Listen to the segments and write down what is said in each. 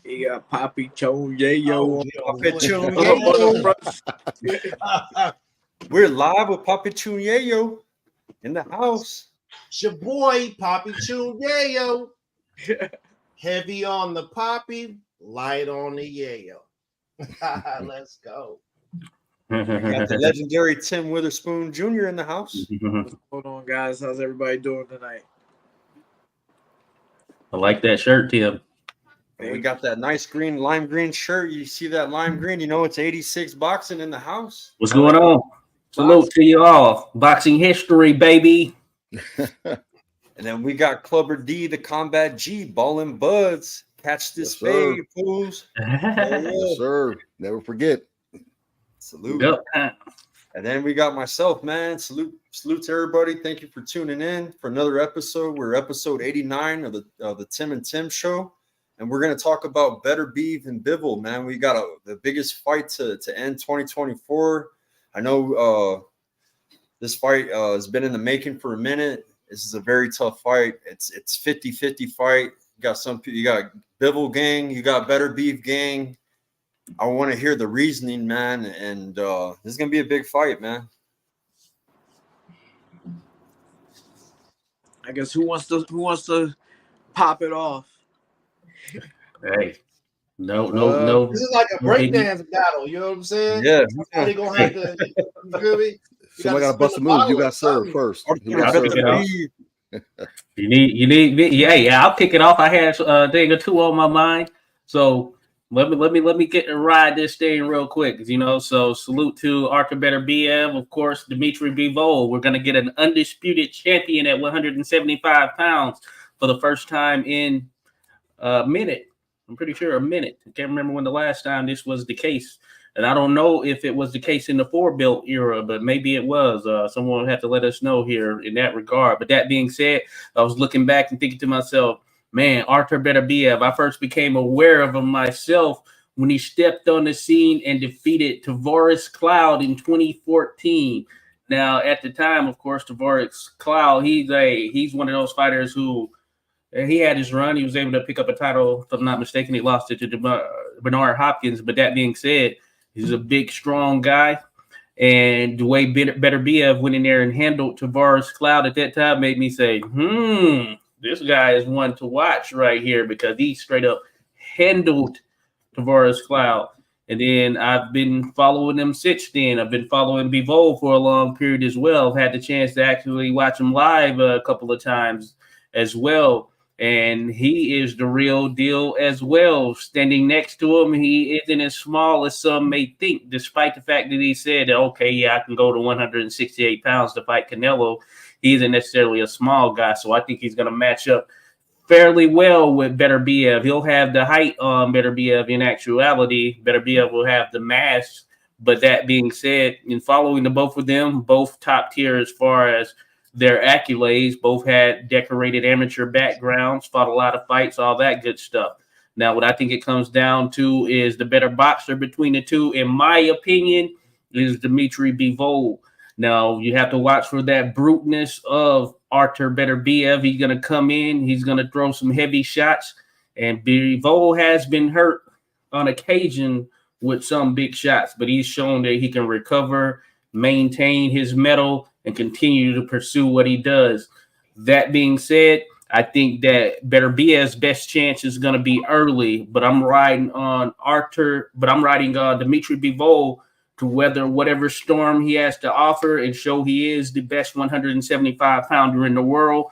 He got Poppy Chon Yayo. We're live with Poppy Chon Yayo in the house. It's your boy, Poppy Chon Yayo. Heavy on the Poppy, light on the Yayo. Let's go. We got the legendary Tim Witherspoon Jr. in the house. What's going on, guys? How's everybody doing tonight? I like that shirt, Tim. And we got that nice lime green shirt. You see that lime green? You know it's 86 boxing in the house. What's going on? Salute to you all. Boxing history, baby. And then we got Clubber D, the Combat G, Ballin' Buds. Catch this fade, fools. Yes, sir. Never forget. Salute. Yep. And then we got myself, man. Salute to everybody. Thank you for tuning in for another episode. We're episode 89 of the Tim and Tim show. And we're going to talk about Beterbiev and Bivol, man. We got the biggest fight to end 2024. I know this fight has been in the making for a minute. This is a very tough fight. It's 50-50 fight. You got Bivol gang, you got Beterbiev gang. I want to hear the reasoning, man, and this is gonna be a big fight, man. I guess who wants to pop it off? Hey, no. This is like a breakdance battle. You know what I'm saying? Yeah. Somebody gonna have to. You feel me? Somebody gotta bust a move. You gotta serve first. You need me. Yeah. I'll kick it off. I had a thing or two on my mind, so let me get to ride this thing real quick. So salute to Artur Beterbiev, of course, Dmitry Bivol. We're gonna get an undisputed champion at 175 pounds for the first time in a minute. I'm pretty sure a minute. I can't remember when the last time this was the case. And I don't know if it was the case in the 4-belt era, but maybe it was. Someone will have to let us know here in that regard. But that being said, I was looking back and thinking to myself, man, Artur Beterbiev, I first became aware of him myself when he stepped on the scene and defeated Tavares Cloud in 2014. Now, at the time, of course, Tavares Cloud, he's one of those fighters who he had his run. He was able to pick up a title, if I'm not mistaken. He lost it to Bernard Hopkins. But that being said, he's a big, strong guy. And the way Beterbiev went in there and handled Tavares Cloud at that time made me say, this guy is one to watch right here, because he straight up handled Tavares Cloud. And then I've been following him since then. I've been following Bivol for a long period as well. I've had the chance to actually watch him live a couple of times as well. And he is the real deal as well. Standing next to him, he isn't as small as some may think, despite the fact that he said, okay, yeah, I can go to 168 pounds to fight Canelo. He isn't necessarily a small guy, so I think he's going to match up fairly well with Beterbiev. He'll have the height on Beterbiev in actuality. Beterbiev will have the mass. But that being said, in following the both of them, both top tier as far as their accolades, both had decorated amateur backgrounds, fought a lot of fights, all that good stuff. Now, what I think it comes down to is the better boxer between the two, in my opinion, is Dmitry Bivol. Now, you have to watch for that bruteness of Artur Beterbiev. He's going to come in. He's going to throw some heavy shots. And Bivol has been hurt on occasion with some big shots, but he's shown that he can recover, maintain his mettle, and continue to pursue what he does. That being said, I think that Beterbiev's best chance is going to be early, but I'm riding on Dmitry Bivol to weather whatever storm he has to offer and show he is the best 175-pounder in the world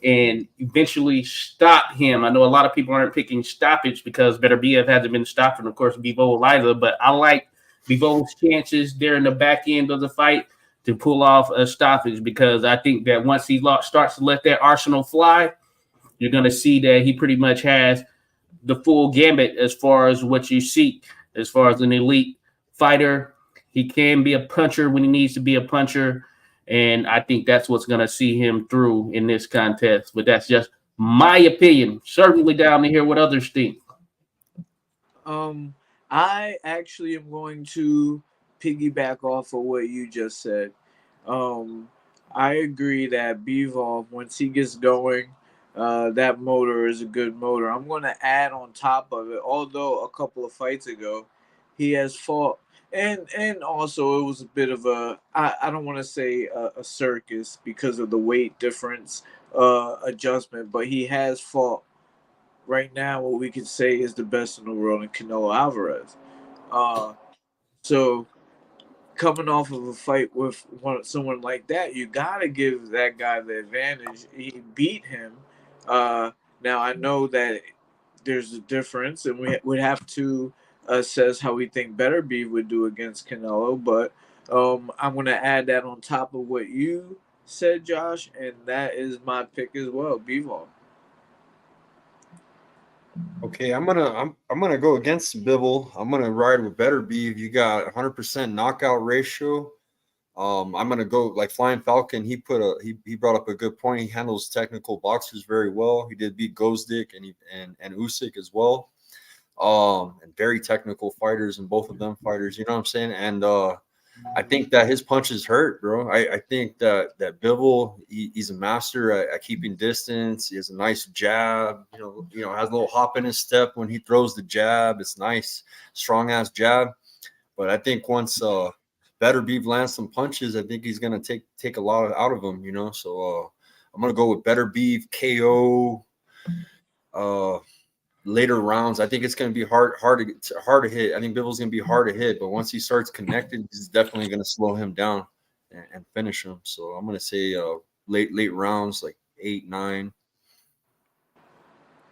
and eventually stop him. I know a lot of people aren't picking stoppage because Beterbiev hasn't been stopped, and of course Bivol either, but I like Bivol's chances there in the back end of the fight to pull off a stoppage, because I think that once he starts to let that arsenal fly, you're going to see that he pretty much has the full gambit as far as what you seek, as far as an elite fighter. He can be a puncher when he needs to be a puncher, and I think that's what's going to see him through in this contest. But that's just my opinion. Certainly down to hear what others think. I actually am going to piggyback off of what you just said. I agree that Bivol, once he gets going, that motor is a good motor. I'm going to add on top of it, although a couple of fights ago, he has fought, and also it was a bit of I don't want to say a circus because of the weight difference adjustment, but he has fought right now what we could say is the best in the world in Canelo Alvarez. So coming off of a fight with someone like that, you gotta give that guy the advantage. He beat him. Now I know that there's a difference, and we would have to assess how we think Beterbiev would do against Canelo. But I'm gonna add that on top of what you said, Josh, and that is my pick as well, Bivol. Okay, I'm gonna go against Bivol. I'm gonna ride with Beterbiev. You got 100% knockout ratio. I'm gonna go like Flying Falcon. He brought up a good point. He handles technical boxers very well. He did beat Gozdick and Usyk as well. And very technical fighters, and both of them fighters. You know what I'm saying? And I think that his punches hurt, bro. I think that Bivol, he's a master at keeping distance. He has a nice jab. You know, has a little hop in his step when he throws the jab. It's nice, strong ass jab. But I think once Beterbiev lands some punches, I think he's gonna take a lot out of him. You know, so I'm gonna go with Beterbiev KO. Later rounds, I think it's going to be hard to hit. I think Bivol's going to be hard to hit, but once he starts connecting, he's definitely going to slow him down and finish him. So I'm going to say late rounds, like 8, 9.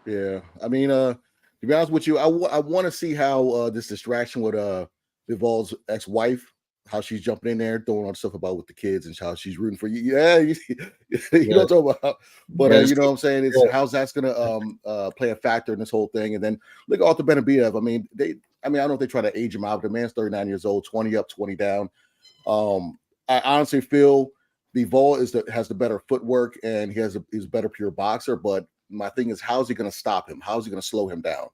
Yeah, I mean, to be honest with you, I want to see how this distraction with Bivol's ex-wife, how she's jumping in there, throwing on stuff about with the kids and how she's rooting for you. Yeah, you know what I'm talking about. But you know what I'm saying? It's how's that's gonna play a factor in this whole thing. And then look at Artur Beterbiev. I mean, I don't know if they try to age him out. The man's 39 years old, 20 up, 20 down. I honestly feel Bivol has the better footwork and he's a better pure boxer. But my thing is, how's he gonna stop him? How's he gonna slow him down?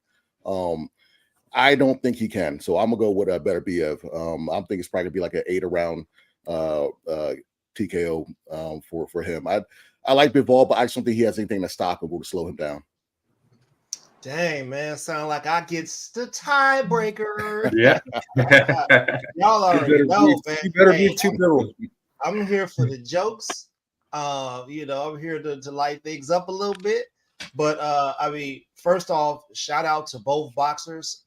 I don't think he can. So I'm gonna go with Beterbiev. I'm thinking it's probably gonna be like an 8 round TKO for him. I like Bivol, but I just don't think he has anything to stop him or to slow him down. Dang, man, sound like I get the tiebreaker. Yeah. Y'all already know, man. You better be too Bivol. I'm here for the jokes. You know, I'm here to light things up a little bit. But I mean, first off, shout out to both boxers.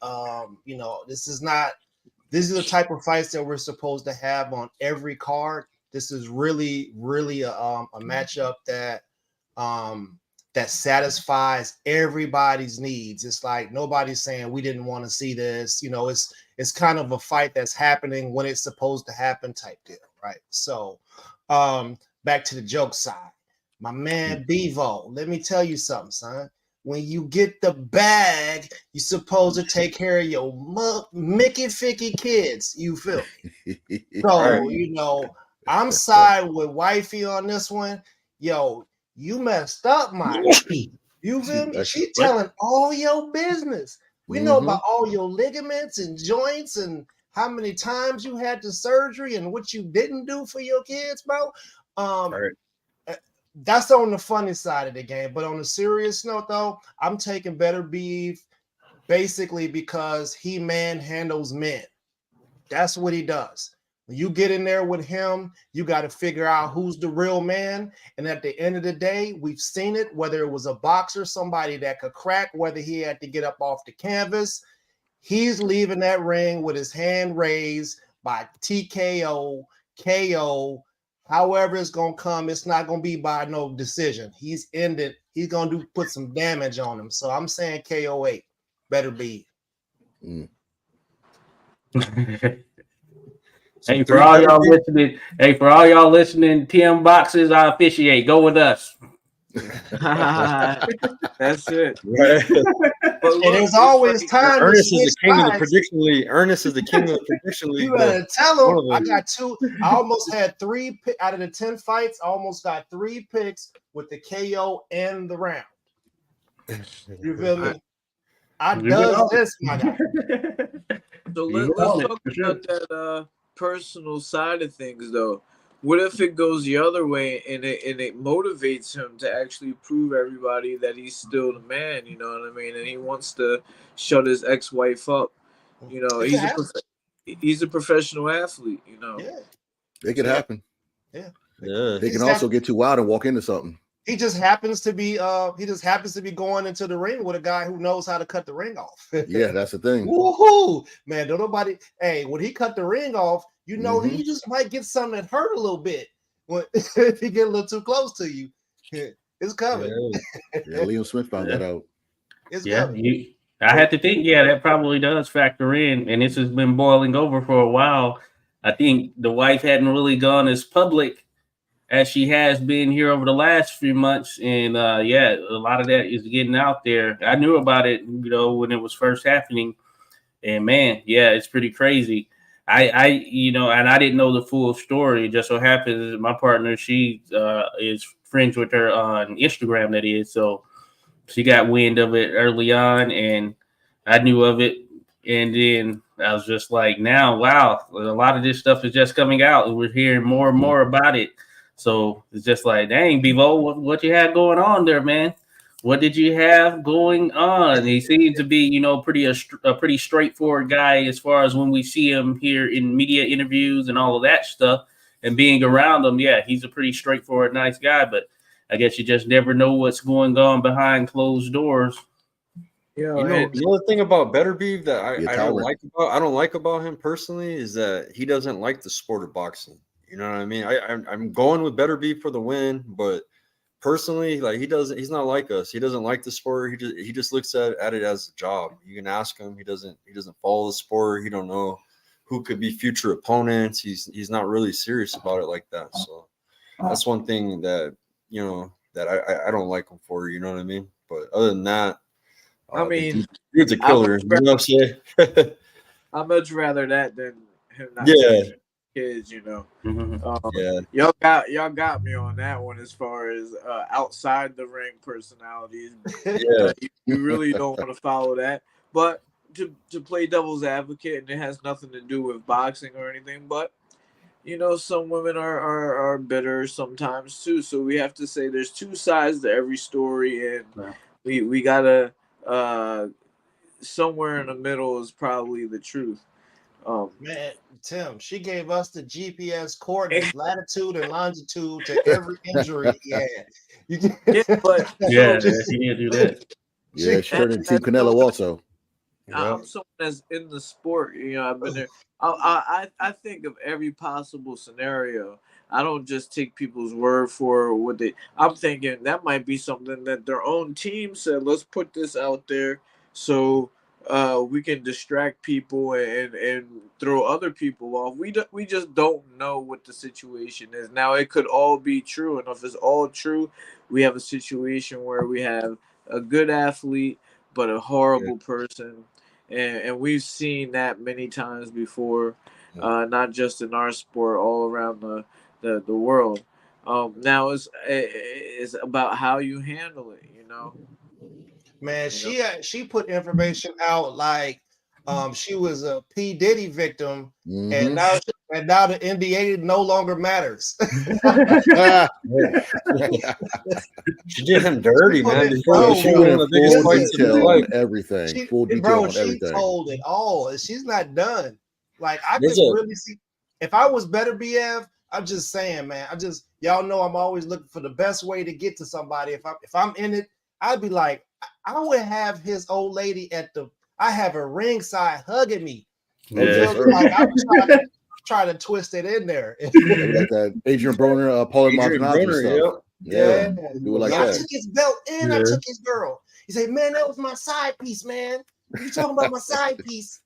You know, this is the type of fights that we're supposed to have on every card. This is really, really a matchup that that satisfies everybody's needs. It's like nobody's saying we didn't want to see this. You know, it's kind of a fight that's happening when it's supposed to happen type deal, right? So back to the joke side. My man Bivol, let me tell you something, son. When you get the bag, you're supposed to take care of your Mickey Ficky kids. You feel me? So, you know, I'm side with wifey on this one. Yo, you messed up, my G. You feel me? She telling all your business. We know about all your ligaments and joints and how many times you had the surgery and what you didn't do for your kids, bro. That's on the funny side of the game. But on a serious note, though, I'm taking Beterbiev basically because he manhandles men. That's what he does. When you get in there with him, you got to figure out who's the real man. And at the end of the day, we've seen it, whether it was a boxer, somebody that could crack, whether he had to get up off the canvas. He's leaving that ring with his hand raised by TKO, KO, however it's going to come. It's not going to be by no decision. He's ended. He's going to put some damage on him. So I'm saying KO 8. Beterbiev. Hey, for all y'all listening, TM Boxes, I officiate. Go with us. That's it. Right. But there's always time. Ernest is the king of the prediction league. Ernest is the king of the prediction league. You better tell him. I got 2. I almost had 3 out of the 10 fights. I almost got 3 picks with the KO and the round. You feel me? I does this, my guy. So let's talk about that personal side of things, though. What if it goes the other way and it motivates him to actually prove everybody that he's still the man? You know what I mean? And he wants to shut his ex-wife up. You know, he's a professional athlete. You know, Yeah, it could happen. Yeah, They can also get too wild and walk into something. He just happens to be going into the ring with a guy who knows how to cut the ring off. Yeah, that's the thing. Woohoo, man! Don't nobody. Hey, when he cut the ring off, you know he just might get something that hurt a little bit when if he get a little too close to you. It's coming. Yeah, Liam Smith found that out. It's coming. I had to think. Yeah, that probably does factor in, and this has been boiling over for a while. I think the wife hadn't really gone as public as she has been here over the last few months. And a lot of that is getting out there. I knew about it, you know, when it was first happening. And man, yeah, it's pretty crazy. And I didn't know the full story. It just so happens my partner, she is friends with her on Instagram, that is. So she got wind of it early on, and I knew of it. And then I was just like, now, wow, a lot of this stuff is just coming out, and we're hearing more and more about it. So it's just like, dang, Bivol, what you had going on there, man? What did you have going on? He seems to be, you know, a pretty straightforward guy as far as when we see him here in media interviews and all of that stuff and being around him. Yeah, he's a pretty straightforward, nice guy, but I guess you just never know what's going on behind closed doors. Yeah, the other thing about Beterbiev that I don't like about him personally is that he doesn't like the sport of boxing. You know what I mean? I'm going with Beterbiev for the win, but personally, like he's not like us. He doesn't like the sport. He just looks at it as a job. You can ask him. He doesn't follow the sport. He don't know who could be future opponents. He's not really serious about it like that. So that's one thing that, you know, that I don't like him for. You know what I mean? But other than that, I mean, he's a killer. You know what I'm saying? I'd much rather that than him not. Kids, you know. Y'all got me on that one as far as outside the ring personalities. You really don't want to follow that, but to play devil's advocate, and it has nothing to do with boxing or anything, but you know, some women are bitter sometimes too, so we have to say there's two sides to every story, and we gotta somewhere in the middle is probably the truth. Man, Tim, she gave us the GPS coordinates, latitude and longitude to every injury he had. She did do that. Yeah, she turned into Canelo also. I'm someone that's in the sport. You know, I've been there. I think of every possible scenario. I don't just take people's word for what they. I'm thinking that might be something that their own team said. Let's put this out there so we can distract people and throw other people off. We just don't know what the situation is. Now it could all be true, and if it's all true, we have a situation where we have a good athlete but a horrible person, and we've seen that many times before, not just in our sport, all around the world. Now it's about how you handle it, you know. Man, she put information out like she was a P. Diddy victim, and now the NDA no longer matters. She did him dirty, man. She went in full detail on everything. She everything. told it all, and she's not done. Like I could really see if I was Beterbiev. I'm just saying, man. Y'all know I'm always looking for the best way to get to somebody. If I'm in it, I'd be like, I would have his old lady I have her ringside hugging me. Like I'm trying to twist it in there. Like that Adrian Broner, Paul Maldonado stuff. Yeah. Like I took his belt and I took his girl. He said, man, that was my side piece, man. You talking about my side piece?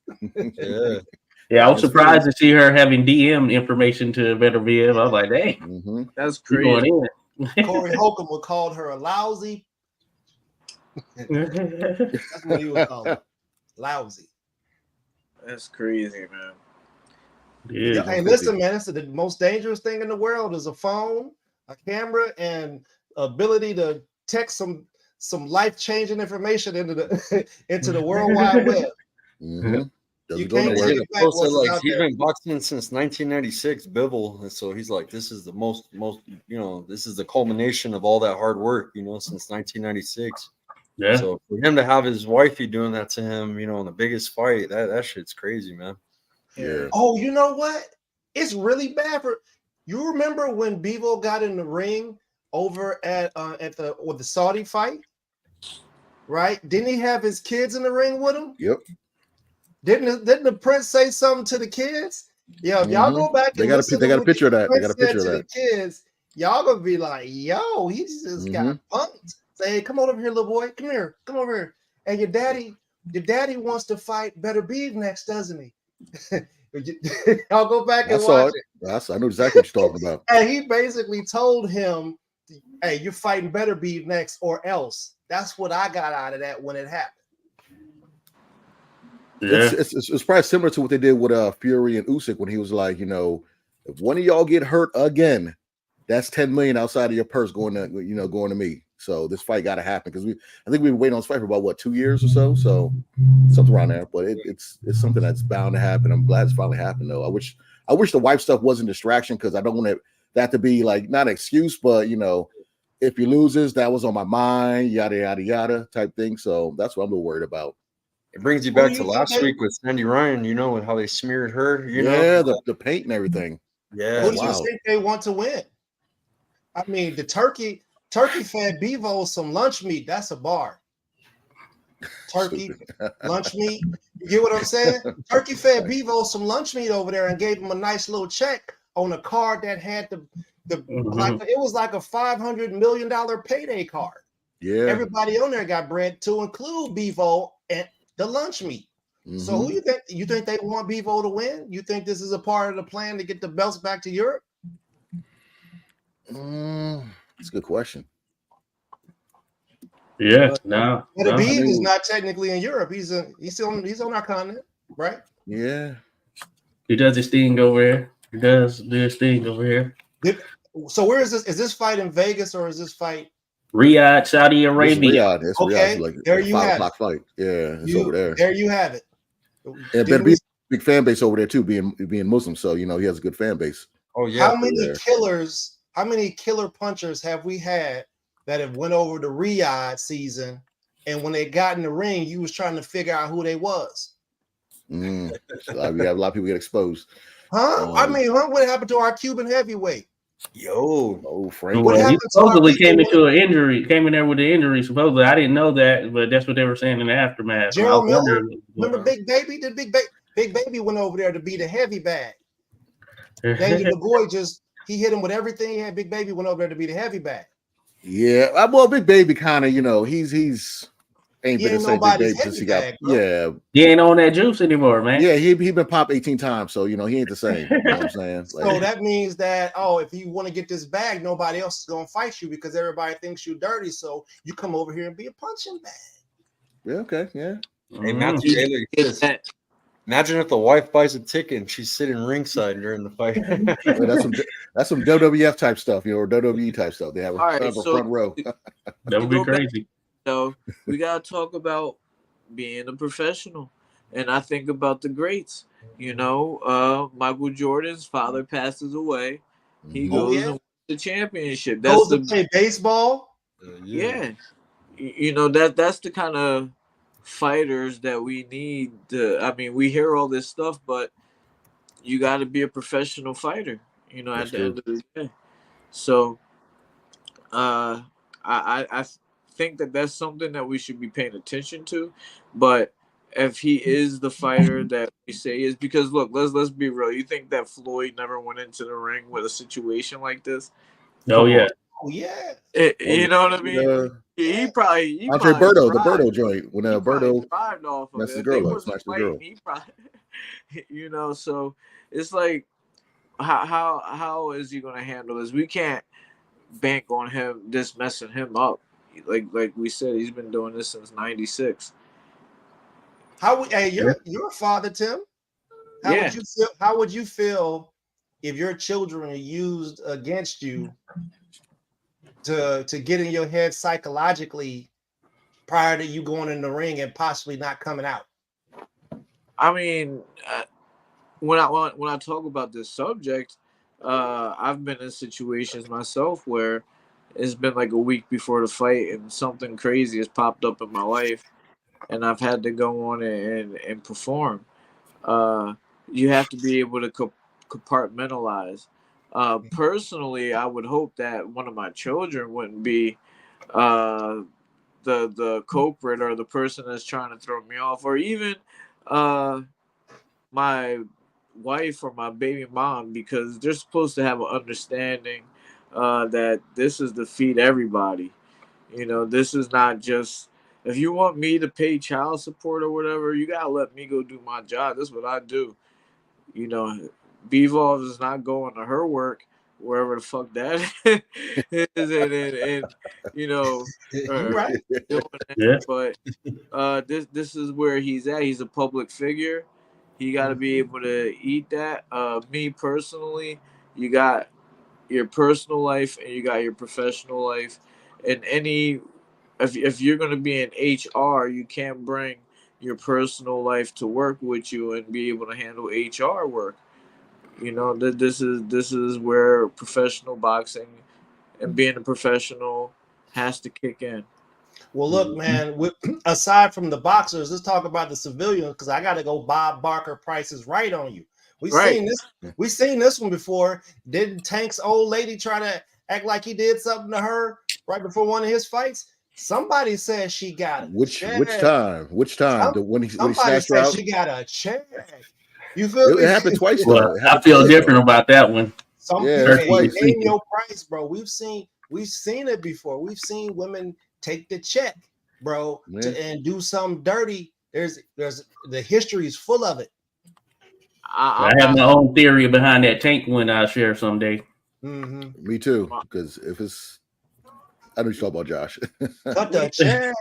Yeah, I was surprised to see her having DM information to Beterbiev. I was like, dang, that's crazy. Corey Holcomb would call her a lousy. That's what he would call it. Lousy. That's crazy, man. Yeah. Hey, listen, man. It's the most dangerous thing in the world is a phone, a camera, and ability to text some life-changing information into the World Wide Web. You Doesn't go can't nowhere. take it back once it's out He's there. been boxing since 1996, Bivol, and so he's like, this is the most, this is the culmination of all that hard work, since 1996. Yeah. So for him to have his wifey doing that to him, in the biggest fight, that shit's crazy, man. Yeah. Oh, you know what? It's really bad for. You remember when Bivol got in the ring over at the Saudi fight, right? Didn't he have his kids in the ring with him? Yep. Didn't the prince say something to the kids? Yeah, if y'all go back and they got a picture of that. They got a picture of that. The kids, y'all gonna be like, yo, he just got punked. Say, hey, come on over here, little boy. Come over here. And your daddy wants to fight Beterbiev next, doesn't he? I'll go back and watch it. I know exactly what you're talking about. And he basically told him, hey, you're fighting Beterbiev next or else. That's what I got out of that when it happened. Yeah. It's probably similar to what they did with Fury and Usyk when he was like, if one of y'all get hurt again, that's 10 million outside of your purse going to me. So this fight got to happen because I think we've been waiting on this fight for about 2 years or so. So something around there. But it's something that's bound to happen. I'm glad it's finally happened though. I wish the wife stuff wasn't a distraction because I don't want that to be like not an excuse, but if he loses, that was on my mind, yada yada yada type thing. So that's what I'm a little worried about. It brings you back to last week with Sandy Ryan, and how they smeared her. The paint and everything. Yeah. Who do you think they want to win? I mean, the turkey fed Bivol some lunch meat. That's a bar. Turkey, lunch meat. You get what I'm saying? Turkey fed Bivol some lunch meat over there and gave him a nice little check on a card that had it was like a $500 million payday card. Yeah. Everybody on there got bread to include Bivol and the lunch meat. So who you think they want Bivol to win? You think this is a part of the plan to get the belts back to Europe? That's a good question. Yeah, no. Beterbiev is not technically in Europe. He's on our continent, right? Yeah. He does his thing over here. He does his thing over here. So where is this? Is this fight in Vegas or is this fight Riyadh, Saudi Arabia? It's okay, Riyadh. Like there you 5 have o'clock it. fight. Yeah, it's over there. There you have it. And Beterbiev big fan base over there too, being Muslim. So he has a good fan base. Oh yeah. How many killer punchers have we had that have went over the Riyadh season, and when they got in the ring, you was trying to figure out who they was? So we have a lot of people get exposed. What happened to our Cuban heavyweight? Frank. Well, he supposedly came in there with an injury. Supposedly, I didn't know that, but that's what they were saying in the aftermath. Gerald Miller, remember Big Baby? Big Baby went over there to be the heavy bag. Daniel LaGoy he hit him with everything he had. Big Baby went over there to be the heavy bag. Yeah, well, Big Baby kind of, he's ain't been the same Big Baby since he got. He ain't on that juice anymore, man. Yeah, he been popped 18 times, so he ain't the same. You know what I'm saying? So that means that if you want to get this bag, nobody else is gonna fight you because everybody thinks you dirty. So you come over here and be a punching bag. Yeah. Okay. Yeah. Hey, Matthew Taylor. Imagine if the wife buys a ticket and she's sitting ringside during the fight. That's some WWF type stuff, or WWE type stuff. They have a front row. That would be crazy. So we gotta talk about being a professional, and I think about the greats. Michael Jordan's father passes away. He goes and wins the championship. That's to play baseball. Yeah. That's the kind of fighters that we need we hear all this stuff, but you got to be a professional fighter at the end of the day. So I think that's something that we should be paying attention to. But if he is the fighter that we say is, because look, let's be real, you think that Floyd never went into the ring with a situation like this? Oh yeah. You know what I mean? He probably Andre Berto, the Berto joint, when Berto thrived off of messed it. the girl up, smashed the girl. He probably, so it's like, how is he going to handle this? We can't bank on him just messing him up. Like we said, he's been doing this since '96. You're a father, Tim. How would you feel if your children are used against you to get in your head psychologically prior to you going in the ring and possibly not coming out? I mean, when I talk about this subject, I've been in situations myself where it's been like a week before the fight and something crazy has popped up in my life, and I've had to go on and perform. Uh, you have to be able to compartmentalize. Personally, I would hope that one of my children wouldn't be uh, the culprit or the person that's trying to throw me off, or even uh, my wife or my baby mom, because they're supposed to have an understanding that this is to feed everybody. This is not just if you want me to pay child support or whatever, you gotta let me go do my job. That's what I do. You know, Bivol is not going to her work wherever the fuck that is, and you know, You're right. doing Yeah. that. But this is where he's at. He's a public figure. He got to be able to eat that. Me personally, you got your personal life and you got your professional life, and if you're going to be in HR, you can't bring your personal life to work with you and be able to handle HR work. This is where professional boxing and being a professional has to kick in. Well, look, man. Aside from the boxers, let's talk about the civilians because I got to go Bob Barker Price is Right on you. We've seen this. We've seen this one before. Didn't Tank's old lady try to act like he did something to her right before one of his fights? Somebody said she got which time? When he snatched her out? She got a check. You feel me? It happened twice. Well, I feel different about that one. Name your price, bro. We've seen it before. We've seen women take the check, bro, and do something dirty. There's the history is full of it. I have my own theory behind that Tank one I'll share someday. Mm-hmm. Me too, because if it's, I know you're talking about Josh. Cut the check.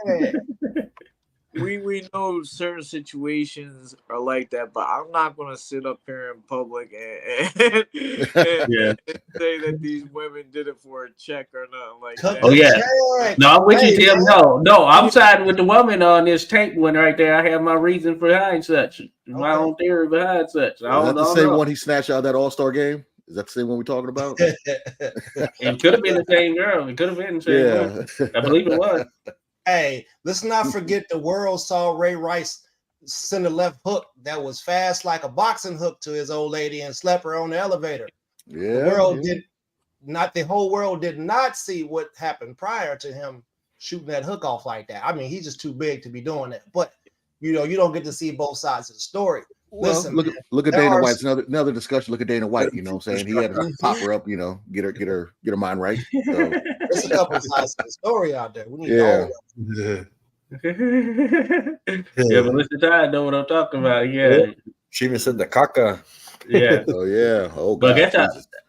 We know certain situations are like that, but I'm not gonna sit up here in public and say that these women did it for a check or nothing like that. Oh yeah, no, I'm with you, Tim. No, I'm siding with the woman on this Tank one right there. I have my reason behind such, my own theory behind such. Is that the same one he snatched out of that All-Star game? Is that the same one we're talking about? It could have been the same girl. It could have been the same one. I believe it was. Hey, let's not forget the world saw Ray Rice send a left hook that was fast like a boxing hook to his old lady and slept her on the elevator. Yeah, the whole world did not see what happened prior to him shooting that hook off like that. I mean, he's just too big to be doing that. But you don't get to see both sides of the story. Well, listen, look at Dana White's another discussion. Look at Dana White. You know what I'm saying? He had to pop her up. Get her mind right. So. There's a couple sides of the story out there. We need Melissa Tide know what I'm talking about. Yeah, she even said the caca. Yeah. Oh yeah. Oh, but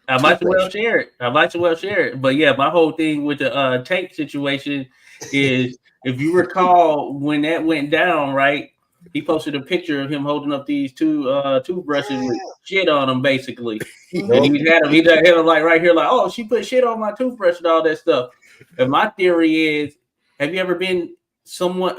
I might as well share it. But yeah, my whole thing with the Tank situation is, if you recall when that went down, right? He posted a picture of him holding up these two toothbrushes with shit on them, basically. And he had him like right here, like, oh, she put shit on my toothbrush and all that stuff. And my theory is, have you ever been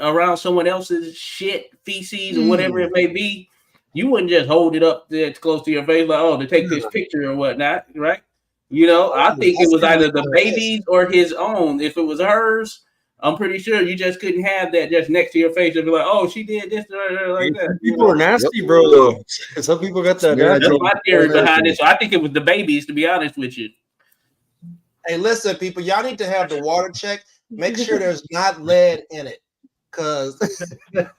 around someone else's shit, feces, or whatever it may be? You wouldn't just hold it up there close to your face, like, oh, to take this picture or whatnot, right? I think it was either the baby's or his own. If it was hers, I'm pretty sure you just couldn't have that just next to your face and be like, oh, she did this like that. People are nasty, bro, though. Some people got that. That's my theory behind it. So I think it was the babies, to be honest with you. Hey, listen, people, y'all need to have the water check. Make sure there's not lead in it. Because there's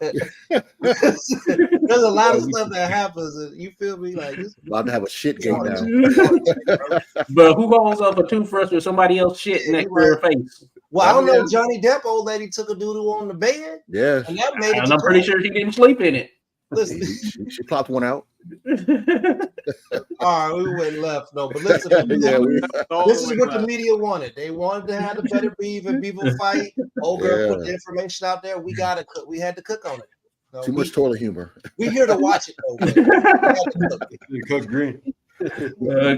a lot of stuff that happens. You feel me? Like, this about to have a shit game now. But who holds up a toothbrush with somebody else shit next to her face? Well, I don't know. Johnny Depp, old lady, took a doodle on the bed. Yeah. And that made it. And I'm pretty sure she didn't sleep in it. Listen. She popped one out. All right, we went left. No, but listen. This is what the media wanted. They wanted to have the Beterbiev and Bivol fight. Old girl put the information out there. We had to cook on it. So Too much toilet humor. We're here to watch it, though. Coach Green.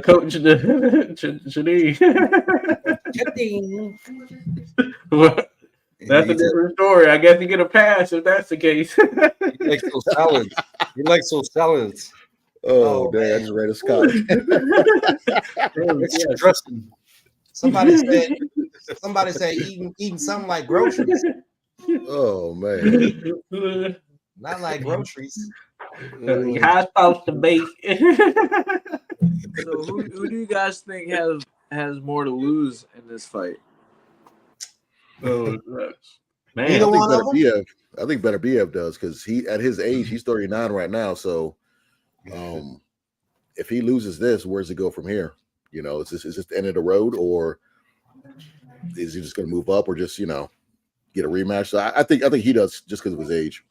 Coach Shadee. That's a different story. I guess you get a pass if that's the case. He makes those salads. He likes those salads. Oh, dang, I just read a Scott. It's dressing. Somebody said eating something like groceries. Oh man. Not like groceries. How it's supposed to be. So who do you guys think has more to lose in this fight? Man, Either one of them? I think Beterbiev does because he at his age, he's 39 right now. So if he loses this, where's he go from here? You know, is this the end of the road, or is he just gonna move up, or just, you know, get a rematch? So I think he does just because of his age.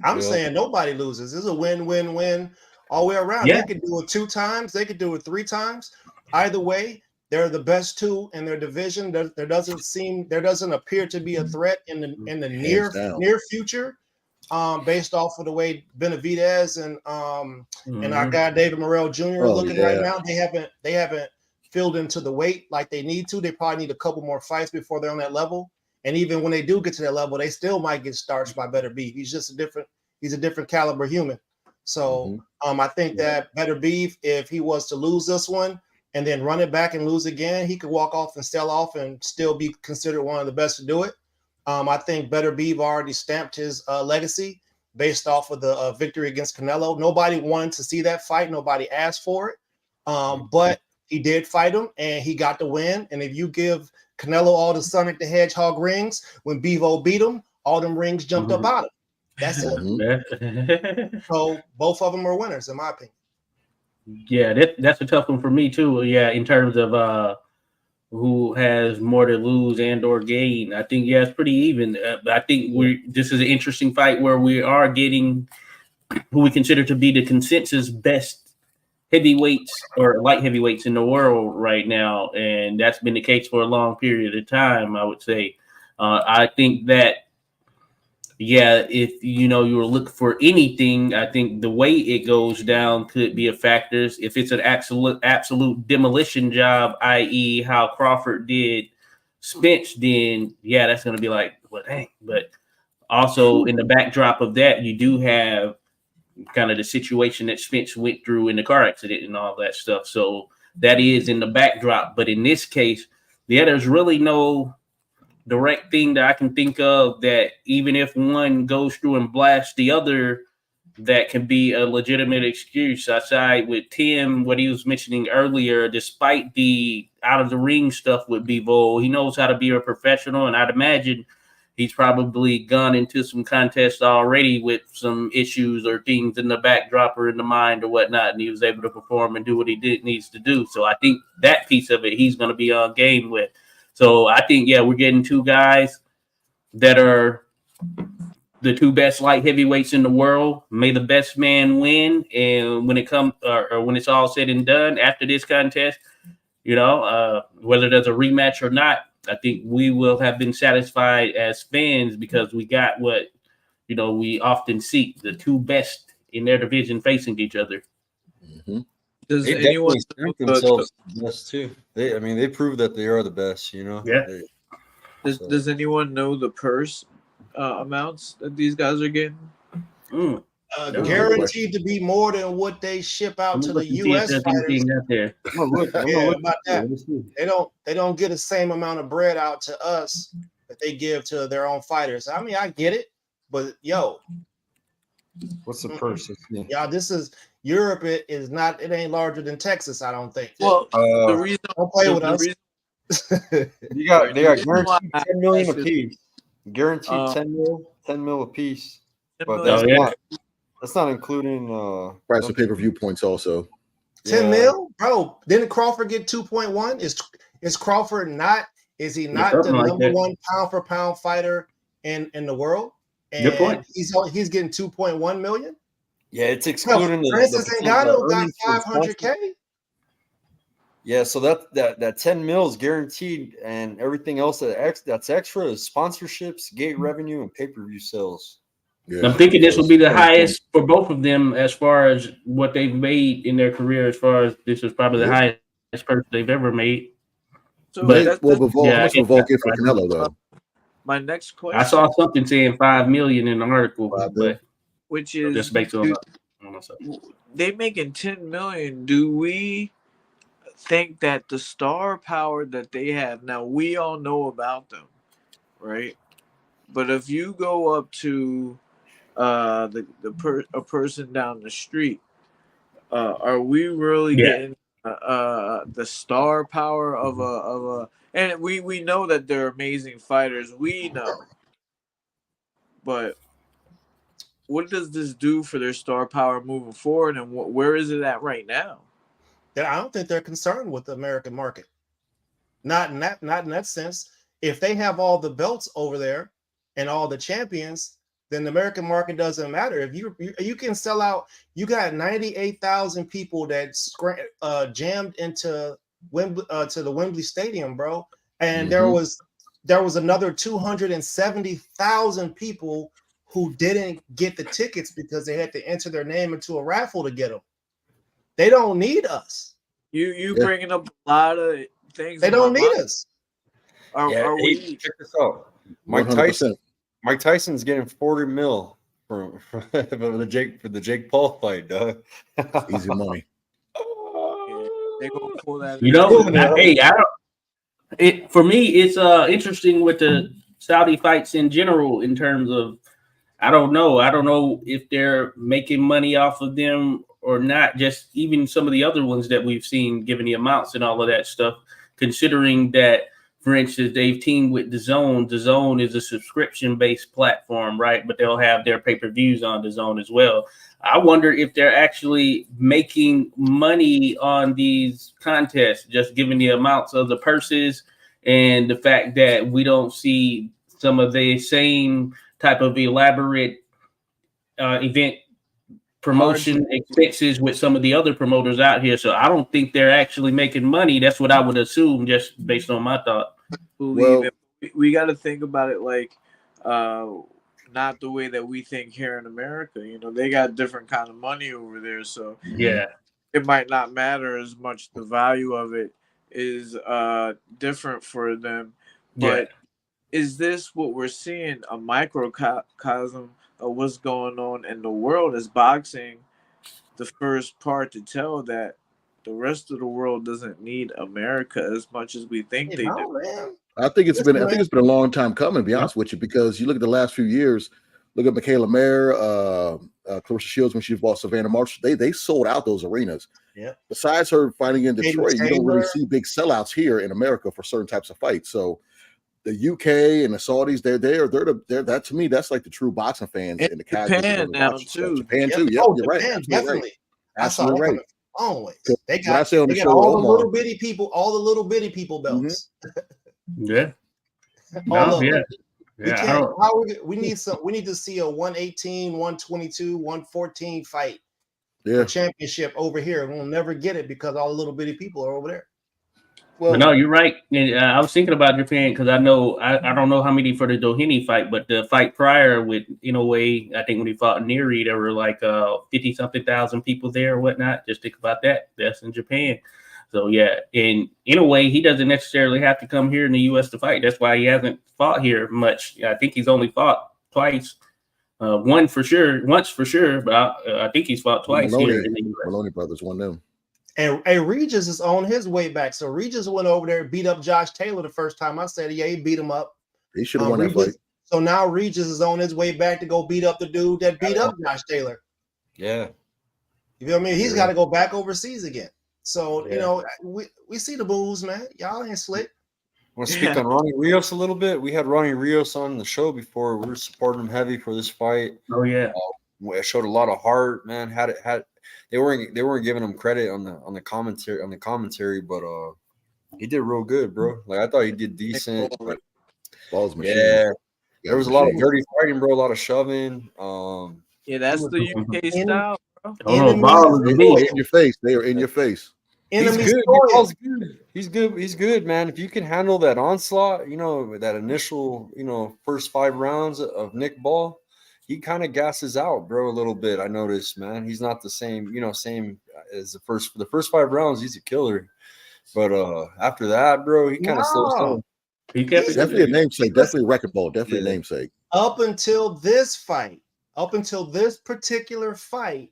I'm saying nobody loses. This is a win-win-win all the way around. Yeah. They could do it 2 times, they could do it 3 times. Either way, they're the best 2 in their division. There doesn't appear to be a threat in the near future, based off of the way Benavidez and our guy David Morrell Jr. are looking right now. They haven't filled into the weight like they need to. They probably need a couple more fights before they're on that level. And even when they do get to that level, they still might get starched by Beterbiev. He's just he's a different caliber human. So I think that Beterbiev, if he was to lose this one and then run it back and lose again, he could walk off and sell off and still be considered one of the best to do it. I think Beterbiev already stamped his legacy based off of the victory against Canelo. Nobody wanted to see that fight. Nobody asked for it. But he did fight him, and he got the win. And if you give Canelo all the Sonic the Hedgehog rings, when Bivol beat him, all them rings jumped up out of him. That's it. So both of them are winners, in my opinion. Yeah, that's a tough one for me too. Yeah, in terms of who has more to lose and or gain. I think it's pretty even. I think this is an interesting fight where we are getting who we consider to be the consensus best heavyweights or light heavyweights in the world right now, and that's been the case for a long period of time, I would say. I think that, if you were looking for anything, I think the way it goes down could be a factor. If it's an absolute demolition job, i.e. how Crawford did Spence, then that's going to be like, well, dang. But also in the backdrop of that, you do have kind of the situation that Spence went through in the car accident and all that stuff. So that is in the backdrop. But in this case, there's really no direct thing that I can think of that even if one goes through and blasts the other, that can be a legitimate excuse. I side with Tim, what he was mentioning earlier, despite the out of the ring stuff with Bivol, he knows how to be a professional. And I'd imagine he's probably gone into some contests already with some issues or things in the backdrop or in the mind or whatnot, and he was able to perform and do what he needs to do. So I think that piece of it, he's going to be on game with. So I think, we're getting 2 guys that are the 2 best light heavyweights in the world. May the best man win. And when it comes or when it's all said and done after this contest, whether there's a rematch or not, I think we will have been satisfied as fans because we got what, we often seek, the 2 best in their division facing each other. Mm-hmm. Does anyone think themselves the best too? They prove that they are the best, Yeah. Does anyone know the purse amounts that these guys are getting? Guaranteed to be more than what they ship out to the U.S. fighters. About that. They don't get the same amount of bread out to us that they give to their own fighters. I mean, I get it, but what's the purse? This is Europe. It ain't larger than Texas, I don't think. Well, the reason don't play with us. They got guaranteed 10 million apiece. Guaranteed 10 mil apiece. But that's not including price of pay-per-view points also. 10 mil? Bro, didn't Crawford get 2.1? Is Crawford not? Is he not the number 1 pound for pound fighter in the world? And good point. He's getting 2.1 million? Yeah, it's excluding Francis Ngannou got 500K. Yeah, so that 10 mil is guaranteed, and everything else that's extra is sponsorships, gate revenue, and pay-per-view sales. Yeah, I'm thinking this will be the highest for both of them as far as what they've made in their career. As far as this is probably the highest purse they've ever made. So but Bivol, how much Bivol get for Canelo though? My next question. I saw something saying $5 million in the article, but which is just based on they making 10 million. Do we think that the star power that they have now, we all know about them, right? But if you go up to a person down the street, are we really getting the star power of a? And we know that they're amazing fighters. We know, but what does this do for their star power moving forward, and where is it at right now? I don't think they're concerned with the American market. Not in that sense. If they have all the belts over there and all the champions, then the American market doesn't matter. If you can sell out, you got 98,000 people that jammed into to the Wembley Stadium, bro, and there was another 270,000 people who didn't get the tickets because they had to enter their name into a raffle to get them. They don't need us. You bringing up a lot of things. They don't need us. Are we? Check this out. Mike Tyson's getting 40 mil for the Jake Paul fight, dog. Easy money. They gonna pull that. For me, it's interesting with the Saudi fights in general in terms of I don't know if they're making money off of them or not. Just even some of the other ones that we've seen, given the amounts and all of that stuff, considering that, for instance, they've teamed with DAZN. DAZN is a subscription-based platform, right? But they'll have their pay-per-views on DAZN as well. I wonder if they're actually making money on these contests, just given the amounts of the purses and the fact that we don't see some of the same type of elaborate event promotion expenses with some of the other promoters out here. So I don't think they're actually making money. That's what I would assume, just based on my thought. We got to think about it like not the way that we think here in America. You know, they got different kind of money over there, so it might not matter as much. The value of it is different for them. But is this what we're seeing, a microcosm of what's going on in the world? Is boxing the first part to tell that the rest of the world doesn't need America as much as we think they do? Man. I think it's been a long time coming, to be honest with you, because you look at the last few years. Look at Michaela Mayer, Clarissa Shields when she fought Savannah Marshall. They sold out those arenas. Yeah. Besides her fighting in Detroit, you don't really see big sellouts here in America for certain types of fights. So the UK and the Saudis, they're that to me, that's like the true boxing fans in the casual. Japan now too. Japan too. Yeah, you're right. Definitely. Absolutely right. Always. They got all the little bitty people belts. Yeah. We need to see a 118, 122, 114 fight for championship over here. We'll never get it because all the little bitty people are over there. Well, but no, you're right. I was thinking about Japan because I know I don't know how many for the Doheny fight, but the fight prior with Inoue, I think when he fought Neri, there were like 50-something thousand people there or whatnot. Just think about that. That's in Japan. So yeah, and in a way, he doesn't necessarily have to come here in the U.S. to fight. That's why he hasn't fought here much. I think he's only fought twice. Once for sure, but I think he's fought twice here in the U.S. Maloney brothers won them. And Regis is on his way back. So Regis went over there, beat up Josh Taylor the first time. I said, he beat him up. He should have won that fight. So now Regis is on his way back to go beat up the dude that beat up Josh Taylor. Yeah. You feel me? He's got to go back overseas again. So, we see the moves, man. Y'all ain't slick. Want to speak on Ronnie Rios a little bit? We had Ronnie Rios on the show before. We were supporting him heavy for this fight. Oh, yeah. It showed a lot of heart, man. They weren't giving him credit on the commentary, but he did real good, bro. Like I thought he did decent. But, balls machine. Yeah, there was a lot of dirty fighting, bro. A lot of shoving. That's the UK style, bro. In your face. They are in your face. He's good. He's good. He's good, man. If you can handle that onslaught, that initial, first 5 rounds of Nick Ball, he kind of gasses out, bro, a little bit. I noticed, man. He's not the same, same as the first 5 rounds. He's a killer, but after that, bro, he kind of slows down. Definitely a namesake. Definitely a record ball. Definitely a namesake. Up until this fight, up until this particular fight,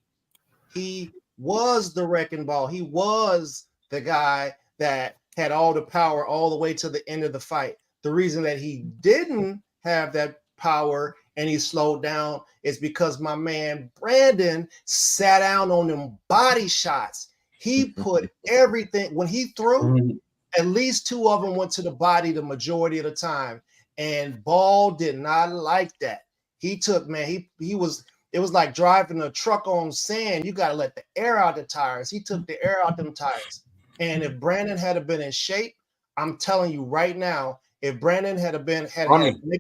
he was the wrecking ball. He was the guy that had all the power all the way to the end of the fight. The reason that he didn't have that power and he slowed down is because my man Brandon sat down on them body shots. He put everything, when he threw, at least 2 of them went to the body the majority of the time. And Ball did not like that. He took, man, he was, it was like driving a truck on sand. You got to let the air out the tires. He took the air out them tires. And if Brandon had been in shape, I'm telling you right now, if Brandon had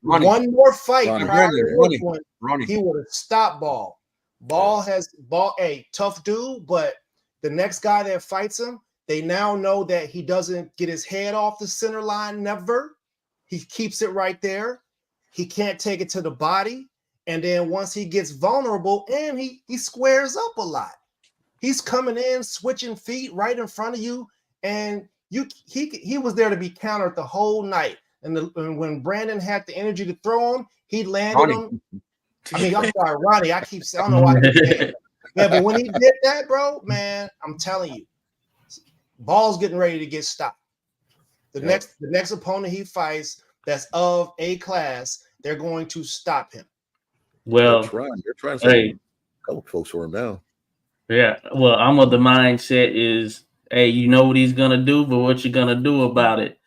one more fight prior to this one, he would have stopped Ball. Ball, a tough dude, but the next guy that fights him, they now know that he doesn't get his head off the center line, never. He keeps it right there. He can't take it to the body. And then once he gets vulnerable, and he squares up a lot. He's coming in, switching feet right in front of you, and he was there to be countered the whole night. And when Brandon had the energy to throw him, he landed him. I mean, I'm sorry, Ronnie. I don't know why I keep saying that. Yeah, but when he did that, bro, man, I'm telling you, Ball's getting ready to get stopped. The next opponent he fights that's of A class, they're going to stop him. Well, they're trying to say a couple folks for him now. Yeah, well, I'm of the mindset is, hey, you know what he's gonna do, but what you gonna do about it?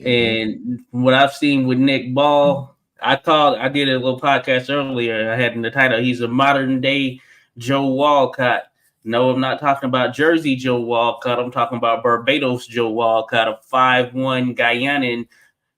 And what I've seen with Nick Ball, I did a little podcast earlier. I had in the title, he's a modern day Joe Walcott. No, I'm not talking about Jersey Joe Walcott. I'm talking about Barbados Joe Walcott, a 5'1" Guyanan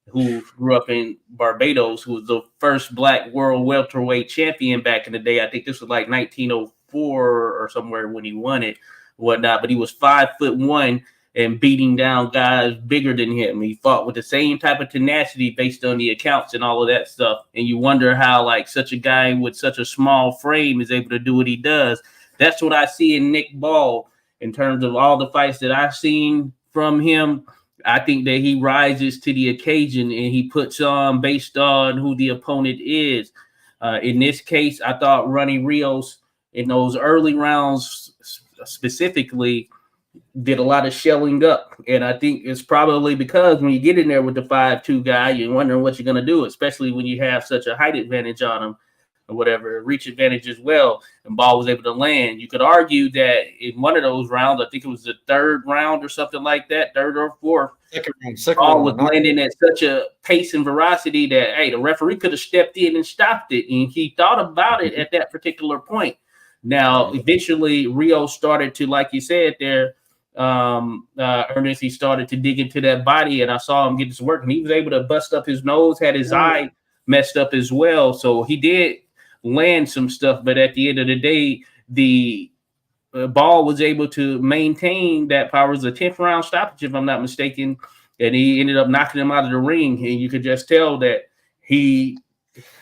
who grew up in Barbados, who was the first black world welterweight champion back in the day. I think this was like 1904 or somewhere when he won it, whatnot. But he was 5'1" and beating down guys bigger than him. He fought with the same type of tenacity based on the accounts and all of that stuff. And you wonder how like such a guy with such a small frame is able to do what he does. That's what I see in Nick Ball in terms of all the fights that I've seen from him. I think that he rises to the occasion and he puts on based on who the opponent is. In this case, I thought Ronnie Rios in those early rounds specifically did a lot of shelling up. And I think it's probably because when you get in there with the 5'2" guy, you're wondering what you're going to do, especially when you have such a height advantage on him or whatever, reach advantage as well. And Ball was able to land. You could argue that in one of those rounds, I think it was the 3rd round or something like that, 3rd or 4th, Ball was landing at such a pace and veracity that, hey, the referee could have stepped in and stopped it. And he thought about it at that particular point. Now, eventually, Rio started to, like you said there, Ernest, he started to dig into that body, and I saw him get this work, and he was able to bust up his nose, had his eye messed up as well. So he did land some stuff, but at the end of the day, the Ball was able to maintain that power. It was a 10th round stoppage, if I'm not mistaken, and he ended up knocking him out of the ring. And you could just tell that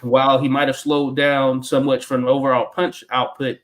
while he might have slowed down so much from the overall punch output,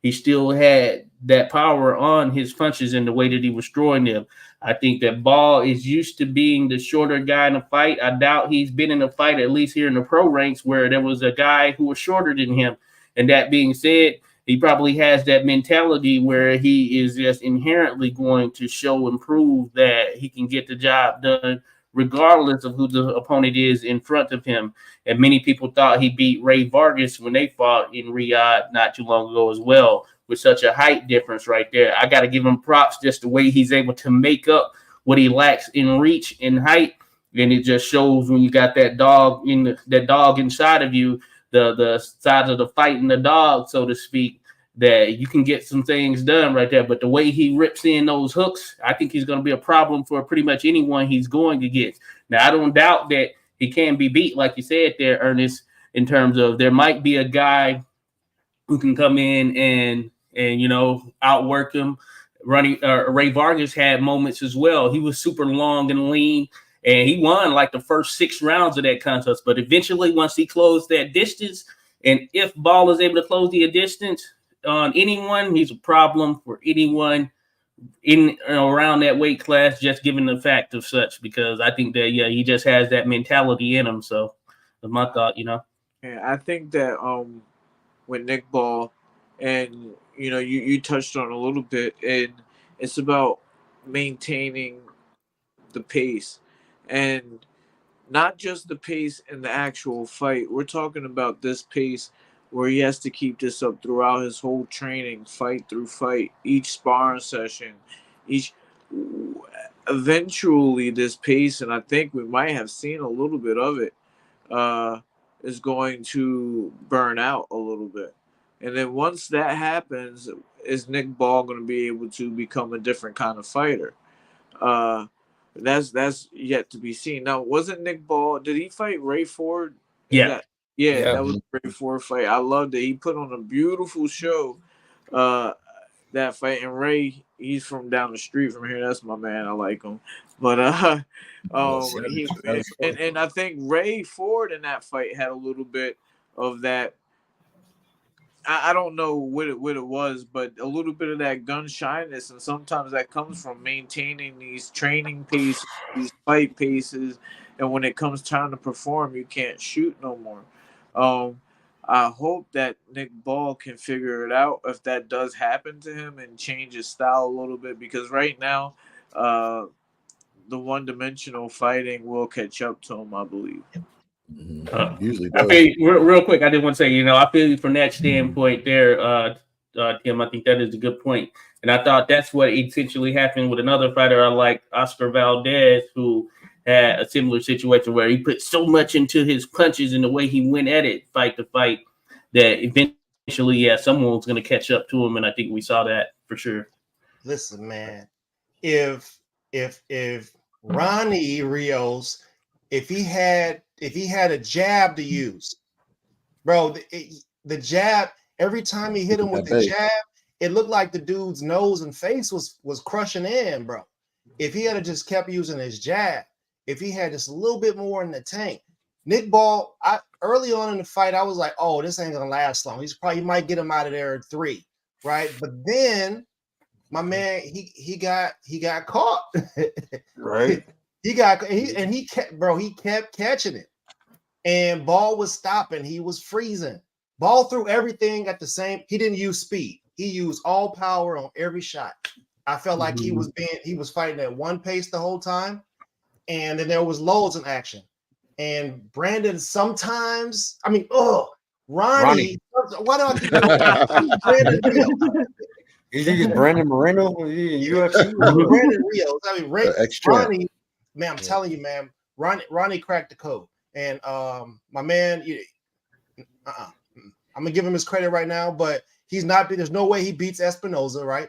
he still had that power on his punches and the way that he was throwing them. I think that Ball is used to being the shorter guy in a fight. I doubt he's been in a fight, at least here in the pro ranks, where there was a guy who was shorter than him. And that being said, he probably has that mentality where he is just inherently going to show and prove that he can get the job done regardless of who the opponent is in front of him. And many people thought he beat Ray Vargas when they fought in Riyadh not too long ago as well, with such a height difference right there. I got to give him props just the way he's able to make up what he lacks in reach and height. And it just shows when you got that dog inside of you, the size of the fight in the dog, so to speak, that you can get some things done right there. But the way he rips in those hooks, I think he's going to be a problem for pretty much anyone he's going against. Now, I don't doubt that he can be beat, like you said there, Ernest, in terms of there might be a guy who can come in and outwork him. Ray Vargas had moments as well. He was super long and lean, and he won like the first 6 rounds of that contest. But eventually, once he closed that distance, and if Ball is able to close the distance on anyone, he's a problem for anyone in around that weight class, just given the fact of such, because I think that, he just has that mentality in him. So that's my thought, Yeah, I think that with Nick Ball, and you touched on a little bit, and it's about maintaining the pace, and not just the pace in the actual fight. We're talking about this pace where he has to keep this up throughout his whole training, fight through fight, each sparring session, each. Eventually, this pace, and I think we might have seen a little bit of it, is going to burn out a little bit. And then once that happens, is Nick Ball going to be able to become a different kind of fighter? Uh, that's yet to be seen. Now, wasn't Nick Ball? Did he fight Ray Ford? Yeah. That was a Ray Ford fight. I loved it. He put on a beautiful show. That fight, and Ray, he's from down the street from here. That's my man. I like him. But and I think Ray Ford in that fight had a little bit of that. I don't know what it was, but a little bit of that gun shyness, and sometimes that comes from maintaining these training paces, these fight paces, and when it comes time to perform, you can't shoot no more. I hope that Nick Ball can figure it out if that does happen to him and change his style a little bit, because right now, the one-dimensional fighting will catch up to him, I believe. Usually I feel real quick. I did want to say, I feel you from that standpoint there, Tim. I think that is a good point, and I thought that's what essentially happened with another fighter I like, Oscar Valdez, who had a similar situation where he put so much into his punches and the way he went at it, fight to fight, that eventually, someone's going to catch up to him, and I think we saw that for sure. Listen, man, if Ronnie Rios, if he had a jab to use, bro, the jab, every time he hit him with the jab, it looked like the dude's nose and face was crushing in, bro. If he had just kept using his jab, if he had just a little bit more in the tank, Nick Ball, early on in the fight, I was like, oh, this ain't gonna last long. He might get him out of there at 3, right? But then my man, he got caught. Right. He kept catching it. And Ball was stopping. He was freezing. Ball threw everything at the same. He didn't use speed. He used all power on every shot. I felt like he was fighting at one pace the whole time. And then there was loads of action. And Brandon sometimes, Ronnie. Why do I keep Brandon Rios? You think it's Brandon Moreno in UFC? Brandon Rios. Ronnie, man, I'm telling you, man, Ronnie cracked the code. And my man, I'm gonna give him his credit right now, but he's not. There's no way he beats Espinoza, right?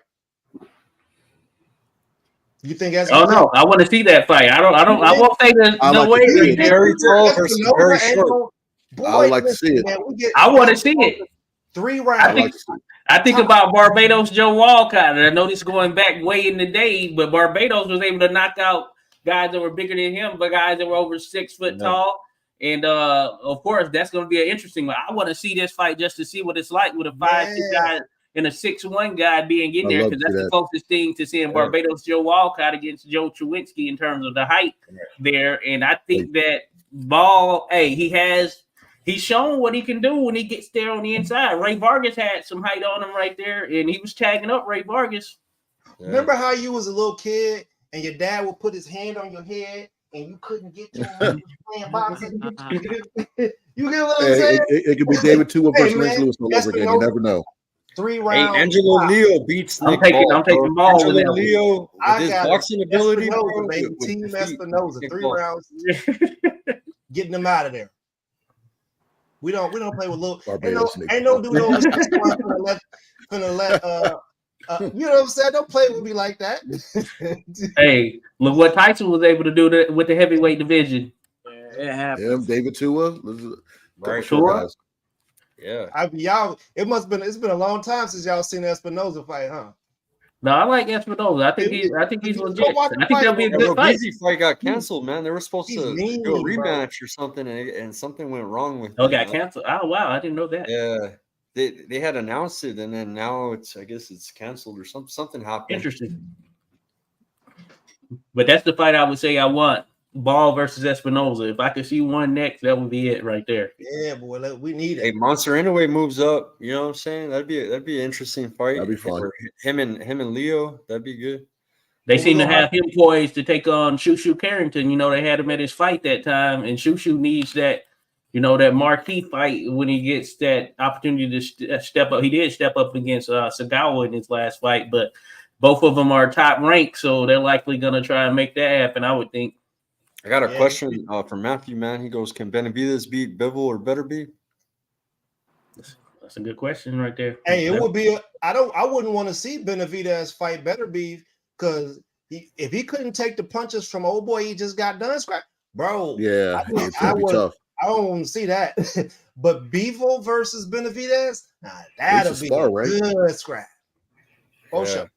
You think Espinoza? Oh no, I want to see that fight. I won't say there's no way. Very tall versus very short. I would like to see it. Man, I want to see it. 3 rounds. I think about Barbados Joe Walcott, and I know this is going back way in the day, but Barbados was able to knock out guys that were bigger than him, but guys that were over 6 foot tall. And of course, that's going to be an interesting one. I want to see this fight just to see what it's like with a 5'6" guy and a 6'1" guy being in there, because that's the closest thing to seeing Barbados Joe Walcott against Joe Chewinski in terms of the height there. And I think that Ball, he's shown what he can do when he gets there on the inside. Ray Vargas had some height on him right there, and he was tagging up Ray Vargas. Remember how you was a little kid and your dad would put his hand on your head and you couldn't get to him playing boxing? You get what I'm saying? It could be David Tua versus Lennox Lewis all over again. You never know. 3 rounds. Hey, Angelo Leo beats Nick Ball. I'm taking Ball. Angelo Leo with his boxing ability. Espinoza, baby. Team Espinoza. 3 rounds. Getting them out of there. We don't play with little. Ain't no dude over 6'1" gonna let you know what I'm saying? Don't play with me like that. Hey, look what Tyson was able to do with the heavyweight division. Yeah, it happened. David Tua. Right. Sure. Yeah. It's been a long time since y'all seen Espinoza fight, huh? No, I like Espinoza. I think he's legit. I think that'll be a good fight. The fight got canceled, man. They were supposed to do a rematch or something, and something went wrong with it. Oh, got canceled. Oh, wow, I didn't know that. Yeah. They had announced it, and then now I guess it's canceled or something happened. Interesting. But that's the fight I would say I want. Ball versus Espinoza. If I could see one next, that would be it right there. Yeah, boy, we need it. Hey, Monster Inoue moves up. You know what I'm saying? That'd be an interesting fight. That'd be fun. Him and Leo. That'd be good. They seem to have him poised to take on Shushu Carrington. You know, they had him at his fight that time, and Shushu needs that, you know, that marquee fight when he gets that opportunity to step up. He did step up against Sagawa in his last fight, but both of them are top ranked, so they're likely going to try and make that happen, I would think. I got a question from Matthew, man. He goes, can Benavidez beat Bivol or Beterbiev? That's a good question right there. Hey, it would be I wouldn't want to see Benavidez fight Beterbiev because if he couldn't take the punches from old boy he just got done scratch, bro. Yeah, it's gonna be tough. I don't want to see that. But Bivol versus Benavidez, that'll be a good scrap. Oh, sure.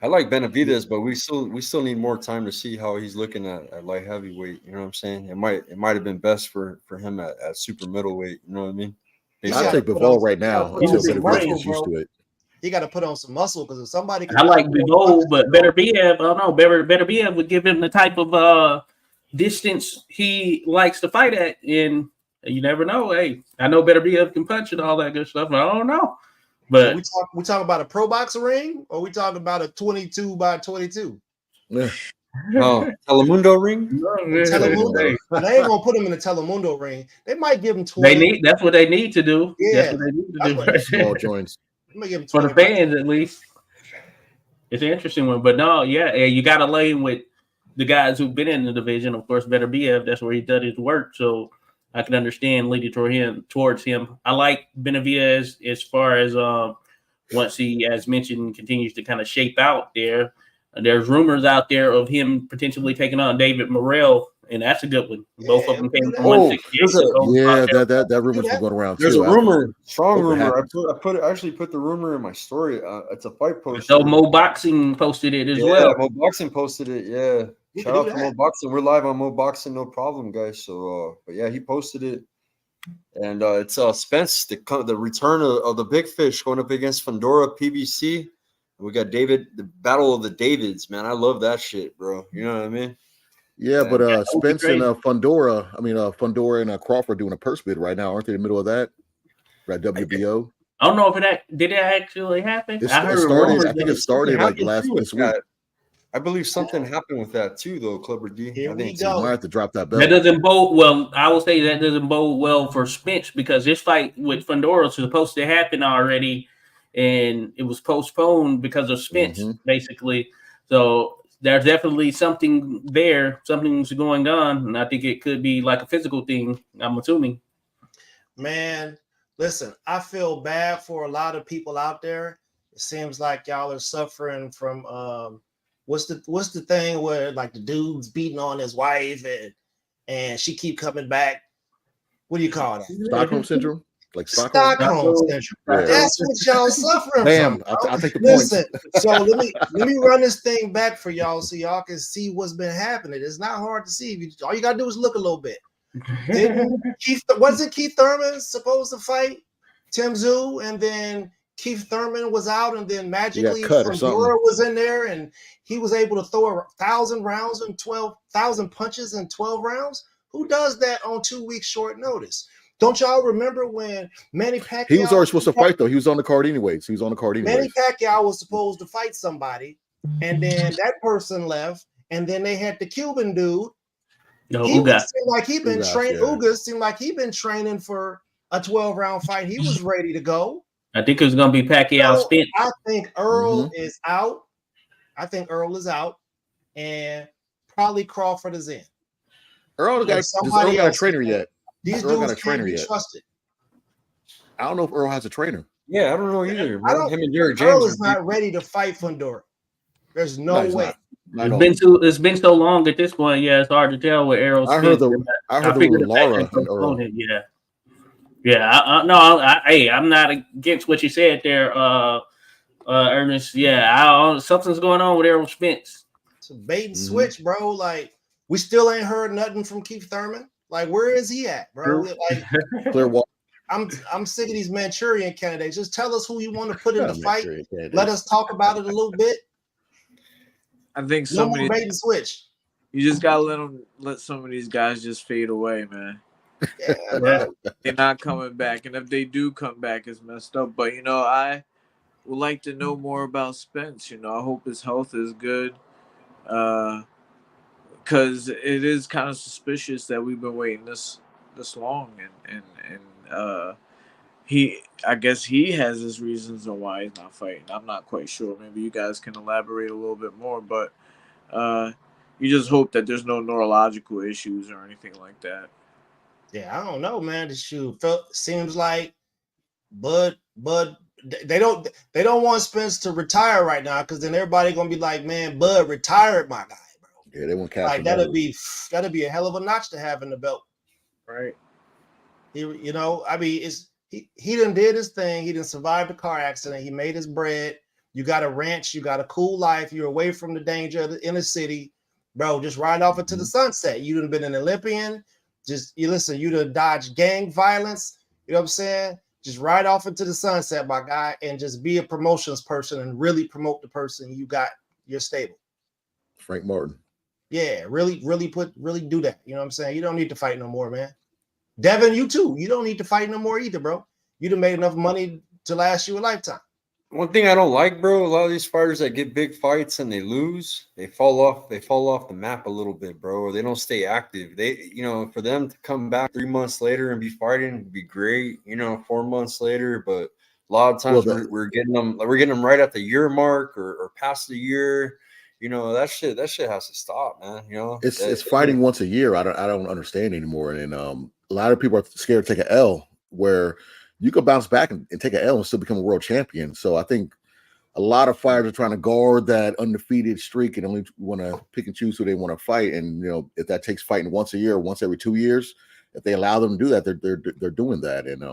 I like Benavidez, but we still need more time to see how he's looking at light heavyweight. You know what I'm saying? It might have been best for him at super middleweight. You know what I mean? I'll take Bivol right now until Benavidez gets used to it. He got to put on some muscle because if somebody I like Bivol, but Beterbiev, I don't know. Beterbiev would give him the type of distance he likes to fight at, and you never know. Hey, I know Beterbiev can punch and all that good stuff. I don't know, but we talk about a pro boxer ring, or we talking about a 22 by 22? Yeah. Oh, Telemundo ring? Telemundo. They ain't gonna put him in the Telemundo ring. They might give him 20. That's what they need to do. Yeah, that's what they need to do. Small joints. For the fans, at least. It's an interesting one, but no, you got to lay him with the guys who've been in the division. Of course, Beterbiev, that's where he did his work, so I can understand leading towards him. I like Benavidez as far as once he, as mentioned, continues to kind of shape out there. There's rumors out there of him potentially taking on David Morrell, and that's a good one. Both of them came from 168. Yeah, that rumor's been going around. There's a rumor, strong rumor. I actually put the rumor in my story. It's a fight post. So Mo Boxing posted it as well. Yeah, Mo Boxing posted it. Yeah, shout out to Mo Boxing. We're live on Mo Boxing, no problem, guys. So, but yeah, he posted it, and it's Spence, the return of the big fish going up against Fundora PBC. We got David, the battle of the Davids, man. I love that shit, bro. You know what I mean? Yeah, but Spence and Fundora and Crawford doing a purse bid right now, aren't they in the middle of that? Right, WBO. I don't know if did it actually happen. I think it started like this week. I believe something happened with that too, though, Clubber D. Here we go. You might have to drop that belt. That doesn't bode well. I will say that doesn't bode well for Spence because this fight with Fundora was supposed to happen already, and it was postponed because of Spence, basically. So there's definitely something there. Something's going on, and I think it could be like a physical thing, I'm assuming. Man, listen, I feel bad for a lot of people out there. It seems like y'all are suffering from what's the thing where like the dude's beating on his wife and she keep coming back. What do you call that? Stockholm syndrome? Like Stockholm syndrome. Yeah. That's what y'all suffering from. I'll take the Listen, so let me run this thing back for y'all so y'all can see what's been happening. It's not hard to see. All you gotta do is look a little bit. Wasn't Keith Thurman supposed to fight Tim Tszyu, and then Keith Thurman was out, and then magically Fundora was in there, and he was able to throw 1,000 rounds and 12,000 punches in 12 rounds? Who does that on 2 weeks short notice? Don't y'all remember when Manny Pacquiao? He was already supposed to fight, though. He was on the card anyway. So he was on the card anyway. Manny Pacquiao was supposed to fight somebody, and then that person left, and then they had the Cuban dude. Ugas seemed like he'd been training. Ugas seemed like he'd been training for a 12-round fight. He was ready to go. I think it was going to be Pacquiao Spence. I think Earl is out. I think Earl is out, and probably Crawford is in. Earl got a trainer yet. These dudes can't be trusted. I don't know if Earl has a trainer. Yeah, I don't know either. Him and Derek Earl James is not ready to fight Fundora. There's no way. It's been so long at this point. Yeah, it's hard to tell what Errol's. I heard the Laura and Earl. I'm not against what you said there, Ernest. Yeah, something's going on with Errol Spence. It's a bait and switch, bro. Like we still ain't heard nothing from Keith Thurman. Like where is he at, bro? Like Clearwater. I'm sick of these Manchurian candidates. Just tell us who you want to put in the fight. Let us talk about it a little bit. I think no more bait and switch. You just gotta let some of these guys just fade away, man. Yeah, They're not coming back, and if they do come back, it's messed up. But I would like to know more about Spence. I hope his health is good, because it is kind of suspicious that we've been waiting this long, and I guess he has his reasons on why he's not fighting. I'm not quite sure. Maybe you guys can elaborate a little bit more, but you just hope that there's no neurological issues or anything like that. Yeah, I don't know, man. This seems like Bud. They don't want Spence to retire right now, because then everybody gonna be like, man, Bud retired my guy, bro. Yeah, they want cash. Like that'd be a hell of a notch to have in the belt, right? I mean, he done did his thing. He done survived a car accident. He made his bread. You got a ranch. You got a cool life. You're away from the danger of the inner city, bro. Just ride off into the sunset. You done been an Olympian. You done dodged gang violence. You know what I'm saying? Just ride off into the sunset, my guy, and just be a promotions person and really promote the person you got your stable. Frank Martin. Yeah, really do that. You know what I'm saying? You don't need to fight no more, man. Devin, you too. You don't need to fight no more either, bro. You done made enough money to last you a lifetime. One thing I don't like, bro, a lot of these fighters that get big fights and they lose, they fall off the map a little bit, bro, or they don't stay active. They, for them to come back 3 months later and be fighting would be great, 4 months later, but a lot of times we're getting them right at the year mark or past the year. That shit has to stop, man. It's fighting once a year. I don't understand anymore. And a lot of people are scared to take an L, where you could bounce back and take an L and still become a world champion. So I think a lot of fighters are trying to guard that undefeated streak and only want to pick and choose who they want to fight. And if that takes fighting once a year, or once every 2 years, if they allow them to do that, they're doing that. And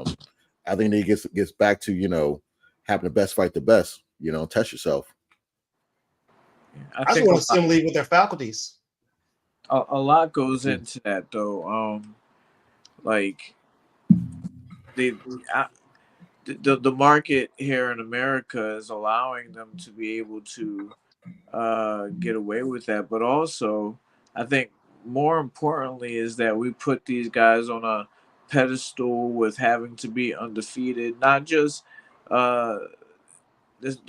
I think it gets back to having the best fight the best. Test yourself. I just want to see them leave with their faculties. A lot goes into that, though. Like the market here in America is allowing them to be able to get away with that, but also I think more importantly is that we put these guys on a pedestal with having to be undefeated. Not just the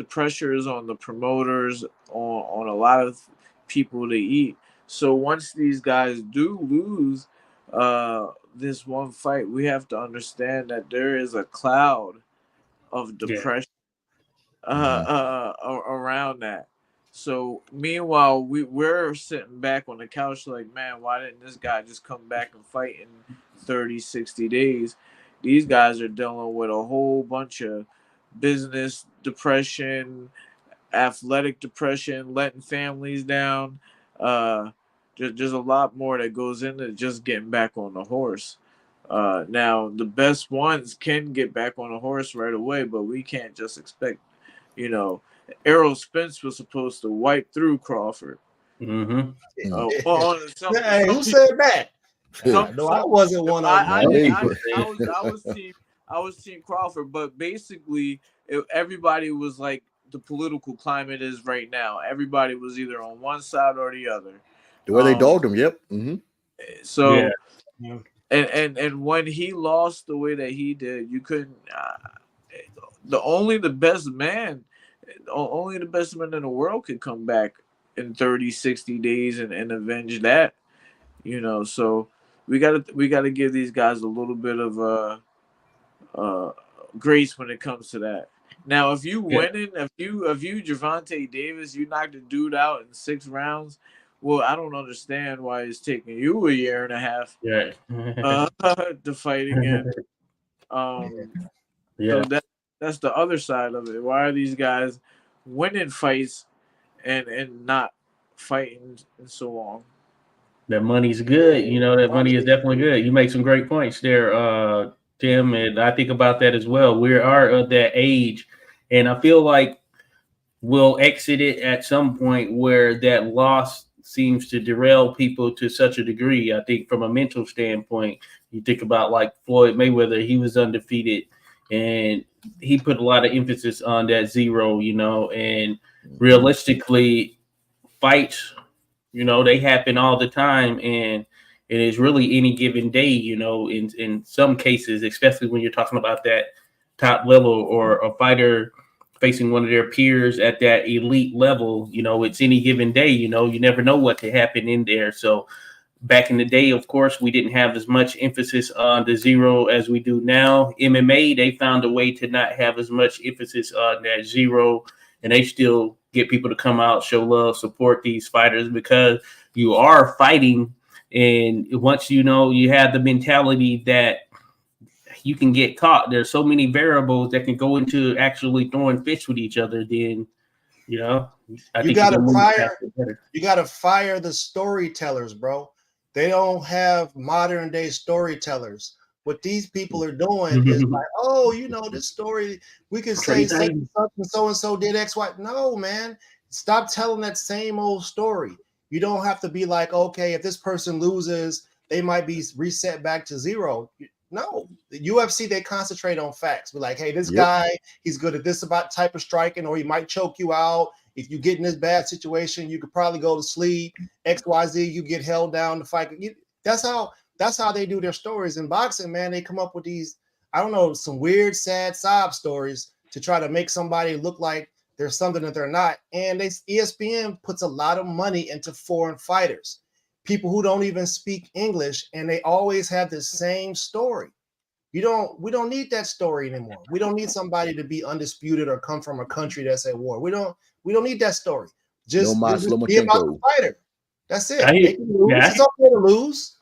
pressure is on the promoters, on a lot of people to eat. So once these guys do lose this one fight, we have to understand that there is a cloud of depression around that. So meanwhile, we're sitting back on the couch like, man, why didn't this guy just come back and fight in 30, 60 days? These guys are dealing with a whole bunch of business depression, athletic depression, letting families down. There's a lot more that goes into just getting back on the horse. Now, the best ones can get back on a horse right away, but we can't just expect, Errol Spence was supposed to wipe through Crawford. Mm-hmm. Hey, who said that? No, I wasn't one of them. I was team Crawford, but basically everybody was like the political climate is right now. Everybody was either on one side or the other. The way they dogged him, yep. Mm-hmm. So, yeah. And when he lost the way that he did, you couldn't. Only the best man in the world could come back in 30, 60 days and avenge that. So we gotta give these guys a little bit of grace when it comes to that. Now, if you if you Gervonta Davis, you knocked a dude out in 6 rounds. Well, I don't understand why it's taking you a year and a half to fight again. So that's the other side of it. Why are these guys winning fights and not fighting in so long? That money's good. That money is definitely good. You make some great points there, Tim, and I think about that as well. We are at that age, and I feel like we'll exit it at some point where that loss seems to derail people to such a degree. I think from a mental standpoint, you think about like Floyd Mayweather, he was undefeated and he put a lot of emphasis on that 0, and realistically fights You know, they happen all the time, and it is really any given day. You know, in some cases, especially when you're talking about that top level or a fighter facing one of their peers at that elite level. You know, it's any given day. You know, you never know what could happen in there. So back in the day, of course, we didn't have as much emphasis on the zero as we do now. MMA, they found a way to not have as much emphasis on that zero, and they still get people to come out, show love, support these fighters because you are fighting. And once you know you have the mentality that you can get caught, there's so many variables that can go into actually throwing fists with each other. Then, you know, I think you gotta fire the storytellers, bro. They don't have modern day storytellers. What these people are doing is like, oh, you know, this story, we can say so and so did X, Y. No, man. Stop telling that same old story. You don't have to be like, okay, if this person loses, they might be reset back to zero. No, the UFC, they concentrate on facts. Be like, hey, this guy, he's good at this about type of striking, or he might choke you out. If you get in this bad situation, you could probably go to sleep. XYZ, you get held down to fight. That's how they do their stories in boxing, man. They come up with these, I don't know, some weird, sad sob stories to try to make somebody look like there's something that they're not. And ESPN puts a lot of money into foreign fighters, people who don't even speak English, and they always have the same story. We don't need that story anymore. We don't need somebody to be undisputed or come from a country that's at war. We don't need that story. Just be about the fighter. That's it. They can lose. It's okay to lose.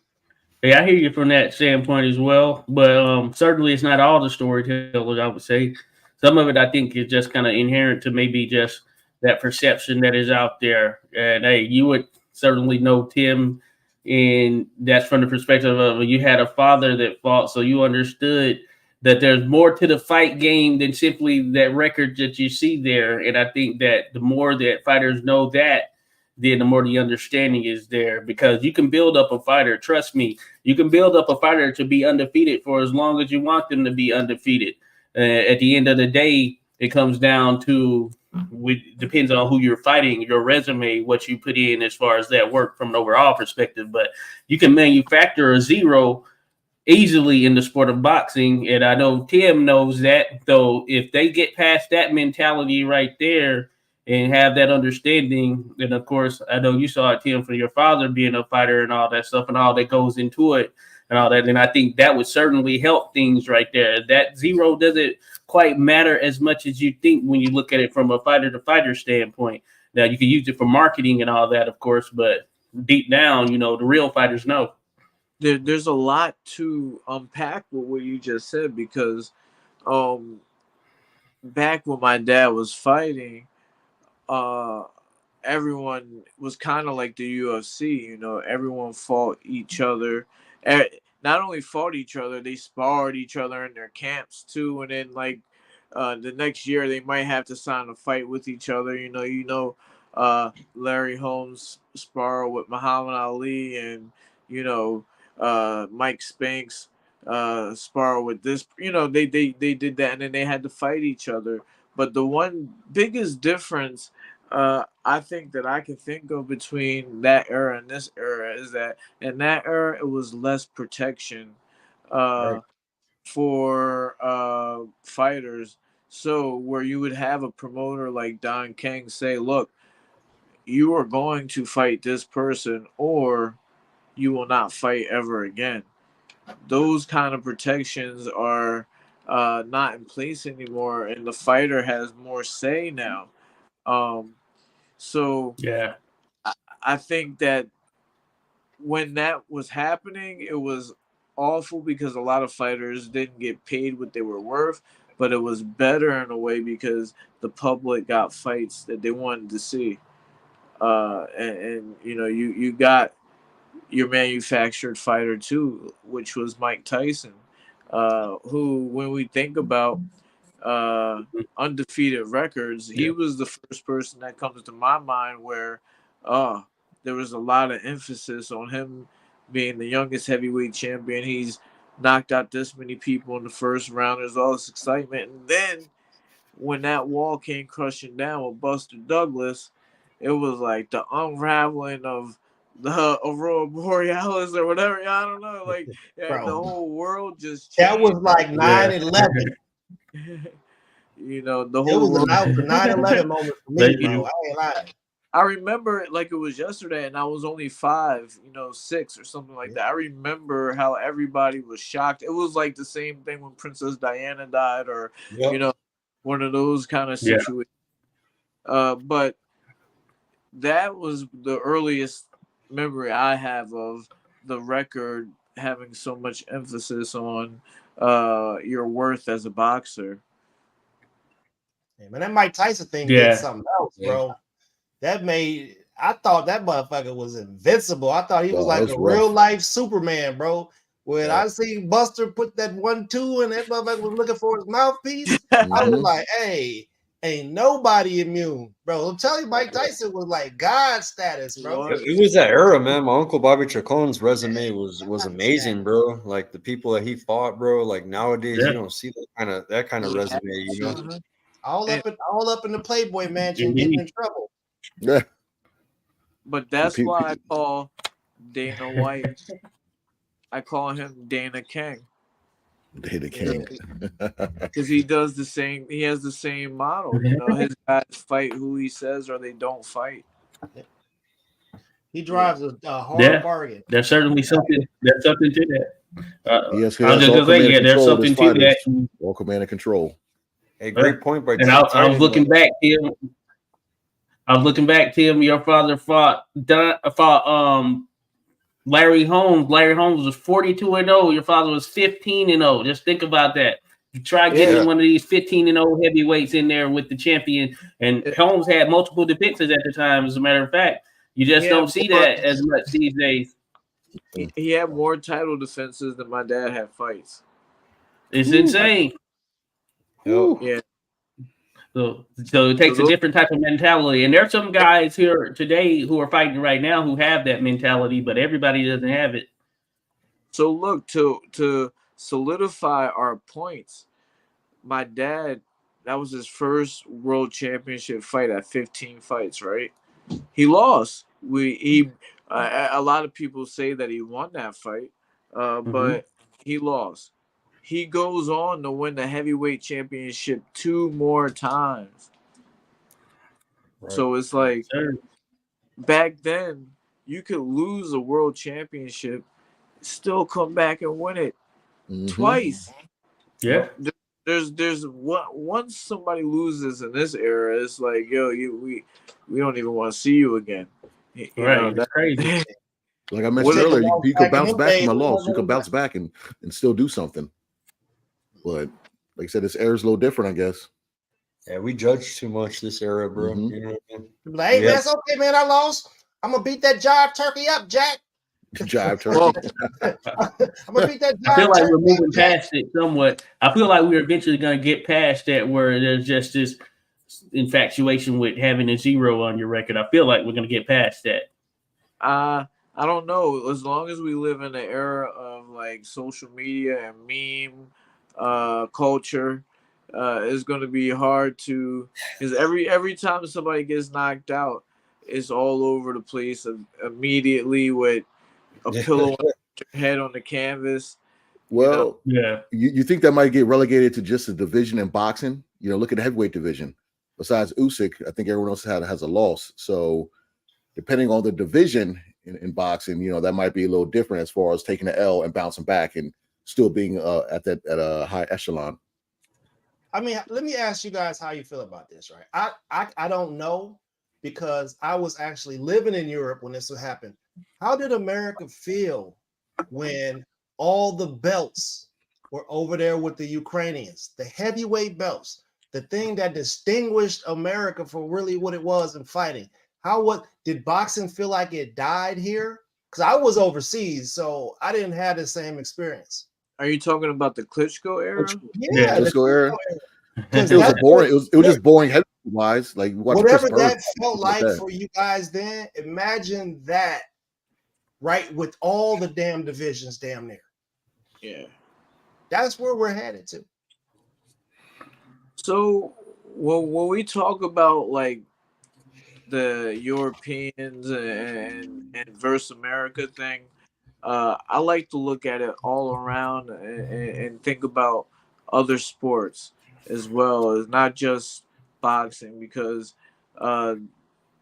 Yeah, I hear you from that standpoint as well. But certainly it's not all the storytellers, I would say. Some of it I think is just kind of inherent to maybe just that perception that is out there. And hey, you would certainly know Tim, and that's from the perspective of you had a father that fought, so you understood that there's more to the fight game than simply that record that you see there. And I think that the more that fighters know that, then the more the understanding is there, because you can build up a fighter. Trust me, you can build up a fighter to be undefeated for as long as you want them to be undefeated. At the end of the day, it comes down to, depends on who you're fighting, your resume, what you put in as far as that work from an overall perspective. But you can manufacture a zero easily in the sport of boxing. And I know Tim knows that. So if they get past that mentality right there and have that understanding, and of course, I know you saw it, Tim, for your father being a fighter and all that stuff and all that goes into it and all that. And I think that would certainly help things right there. That zero doesn't quite matter as much as you think when you look at it from a fighter to fighter standpoint. Now, you can use it for marketing and all that, of course, but deep down, you know, the real fighters know. There's a lot to unpack with what you just said, because back when my dad was fighting, everyone was kind of like the UFC. You know, everyone fought each other. Not only fought each other, they sparred each other in their camps too. And then like the next year, they might have to sign a fight with each other. Larry Holmes sparred with Muhammad Ali, and Mike Spinks spar with this. They did that, and then they had to fight each other. But the one biggest difference I think that I can think of between that era and this era is that in that era it was less protection for fighters. So where you would have a promoter like Don King say, "Look, you are going to fight this person, or you will not fight ever again." Those kind of protections are not in place anymore, and the fighter has more say now. So yeah, I think that when that was happening, it was awful because a lot of fighters didn't get paid what they were worth, but it was better in a way because the public got fights that they wanted to see. And you got your manufactured fighter too, which was Mike Tyson, who, when we think about undefeated records, he was the first person that comes to my mind where there was a lot of emphasis on him being the youngest heavyweight champion. He's knocked out this many people in the first round. There's all this excitement. And then when that wall came crushing down with Buster Douglas, it was like the unraveling of the Aurora Borealis or whatever. I don't know. Like the whole world just changed. That was like 9/11. You know, the It whole was world. a 9/11 moment for me, bro. I ain't lying. I remember it like it was yesterday, and I was only 5, 6 or something like that. I remember how everybody was shocked. It was like the same thing when Princess Diana died, or one of those kind of situations. But that was the earliest memory I have of the record having so much emphasis on your worth as a boxer. Man, that Mike Tyson thing did something else, bro. I thought that motherfucker was invincible. I thought he was like a real life Superman, bro. When I see Buster put that 1-2 and that motherfucker was looking for his mouthpiece, I was like, hey, ain't nobody immune, bro. I'm telling you, Mike Tyson was like God status, bro. It was that era, man. My uncle Bobby Chacon's resume was amazing, bro. Like the people that he fought, bro. Like nowadays, you don't see that kind of resume, you know. All up in the Playboy Mansion, getting in trouble. Yeah. But that's why I call Dana White. I call him Dana King. Dana King. Because he does the same. He has the same model. You know, his guys fight who he says, or they don't fight. He drives a hard bargain. There's certainly something. There's something to that. Yes, I was just gonna say, there's something to that. All command and control. A great point by. And I was looking back, Tim. I was looking back, Tim. Your father fought Larry Holmes. Larry Holmes was 42-0. Your father was 15-0. Just think about that. You try getting one of these 15-0 heavyweights in there with the champion. And Holmes had multiple defenses at the time, as a matter of fact. You just don't see that as much these days. He had more title defenses than my dad had fights. It's insane. Yeah. So it takes a different type of mentality. And there's some guys here today who are fighting right now who have that mentality, but everybody doesn't have it. So look, to solidify our points, my dad, that was his first world championship fight at 15 fights, right? He lost. A lot of people say that he won that fight, but he lost. He goes on to win the heavyweight championship 2 more times. Right. So it's like back then you could lose a world championship, still come back and win it twice. Yeah. There's once somebody loses in this era, it's like, yo, we don't even want to see you again. You know, that's crazy. Like I mentioned earlier, you could bounce back from a loss. You could bounce back and still do something. But like I said, this era is a little different, I guess. Yeah, we judge too much this era, bro. You know what I mean? Like, hey, man, it's okay, man. I lost. I'm gonna beat that jive turkey up, Jack. Jive turkey. I'm gonna beat that jive I feel like turkey we're moving up, Jack. past it somewhat. I feel like we're eventually gonna get past that where there's just this infatuation with having a 0 on your record. I feel like we're gonna get past that. I don't know. As long as we live in the era of like social media and meme culture, it's going to be hard to, because every time somebody gets knocked out, it's all over the place immediately with a pillow on your head on the canvas. Well, you think that might get relegated to just a division in boxing? You know, look at the heavyweight division. Besides Usyk, I think everyone else has a loss. So depending on the division in boxing, you know, that might be a little different as far as taking the L and bouncing back and still being at a high echelon. I mean, let me ask you guys how you feel about this, right? I don't know, because I was actually living in Europe when this would happen. How did America feel when all the belts were over there with the Ukrainians, the heavyweight belts, the thing that distinguished America for really what it was in fighting? Did boxing feel like it died here? Because I was overseas, so I didn't have the same experience. Are you talking about the Klitschko era? Yeah, Klitschko era. It was boring. It was just boring heavyweight wise. Like whatever that felt like for you guys then, imagine that, right, with all the damn divisions damn near. Yeah. That's where we're headed to. So when we talk about like the Europeans and versus America thing, I like to look at it all around and think about other sports as well as not just boxing, because uh,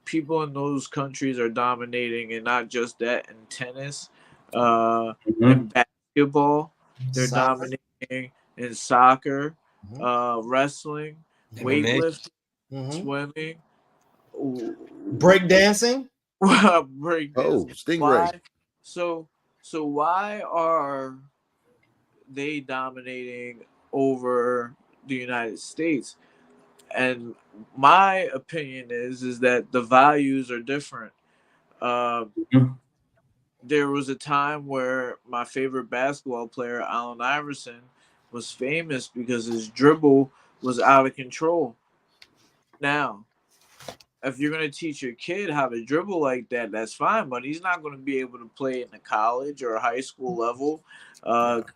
people in those countries are dominating, and not just that, in tennis, in basketball, they're Soccer. dominating, in soccer, Mhm. wrestling, MMA. weightlifting, Mhm. swimming, Break dancing. breakdance. Oh, Stingray. Why? So so why are they dominating over the United States? And my opinion is that the values are different. Um, there was a time where my favorite basketball player, Allen Iverson, was famous because his dribble was out of control. Now, if you're going to teach your kid how to dribble like that, that's fine, but he's not going to be able to play in the college or high school level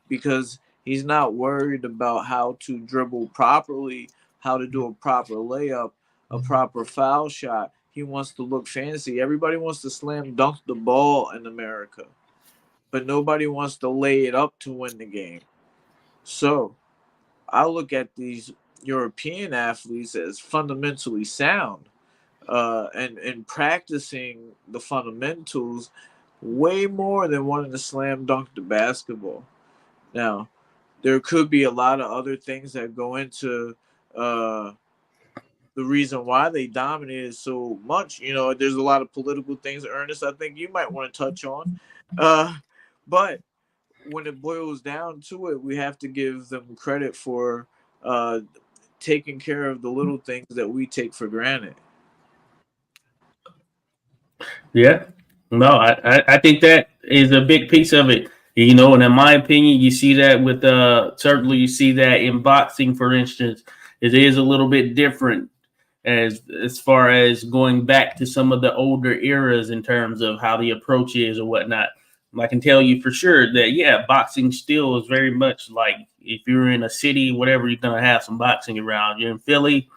because he's not worried about how to dribble properly, how to do a proper layup, a proper foul shot. He wants to look fancy. Everybody wants to slam dunk the ball in America, but nobody wants to lay it up to win the game. So I look at these European athletes as fundamentally sound, and practicing the fundamentals way more than wanting to slam dunk the basketball. Now, there could be a lot of other things that go into uh, the reason why they dominated so much. You know, there's a lot of political things, Ernest, I think you might want to touch on. But when it boils down to it, we have to give them credit for uh, taking care of the little things that we take for granted. Yeah. No, I think that is a big piece of it. You know, and in my opinion, you see that with certainly you see that in boxing, for instance, it is a little bit different as far as going back to some of the older eras in terms of how the approach is or whatnot. I can tell you for sure that yeah, boxing still is very much like if you're in a city, whatever, you're gonna have some boxing around. You're in Philly,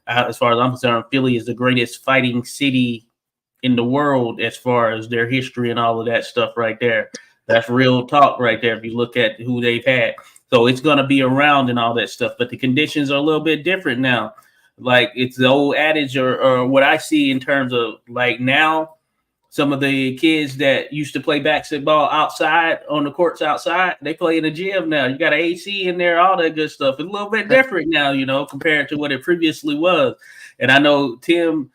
as far as I'm concerned, Philly is the greatest fighting city in the world as far as their history and all of that stuff right there. That's real talk right there. If you look at who they've had, so it's going to be around and all that stuff. But the conditions are a little bit different now. Like it's the old adage, or what I see in terms of like now, some of the kids that used to play basketball outside on the courts outside, they play in the gym now. You got an AC in there, all that good stuff. It's a little bit different now, you know, compared to what it previously was. And I know Tim,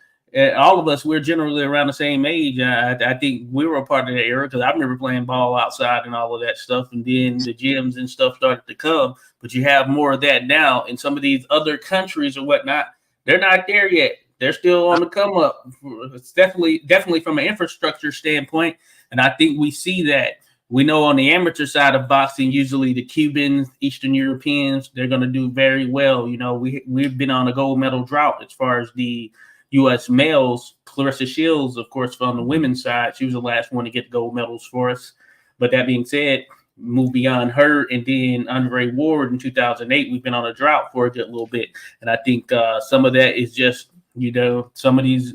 all of us, we're generally around the same age. I think we were a part of that era because I remember playing ball outside and all of that stuff. And then the gyms and stuff started to come. But you have more of that now in some of these other countries or whatnot. They're not there yet. They're still on the come up. It's definitely from an infrastructure standpoint. And I think we see that. We know on the amateur side of boxing, usually the Cubans, Eastern Europeans, they're going to do very well. You know, we've been on a gold medal drought as far as the U.S. males. Clarissa Shields, of course, on the women's side, she was the last one to get gold medals for us. But that being said, move beyond her and then Andre Ward in 2008, we've been on a drought for a good little bit. And I think some of that is just, you know, some of these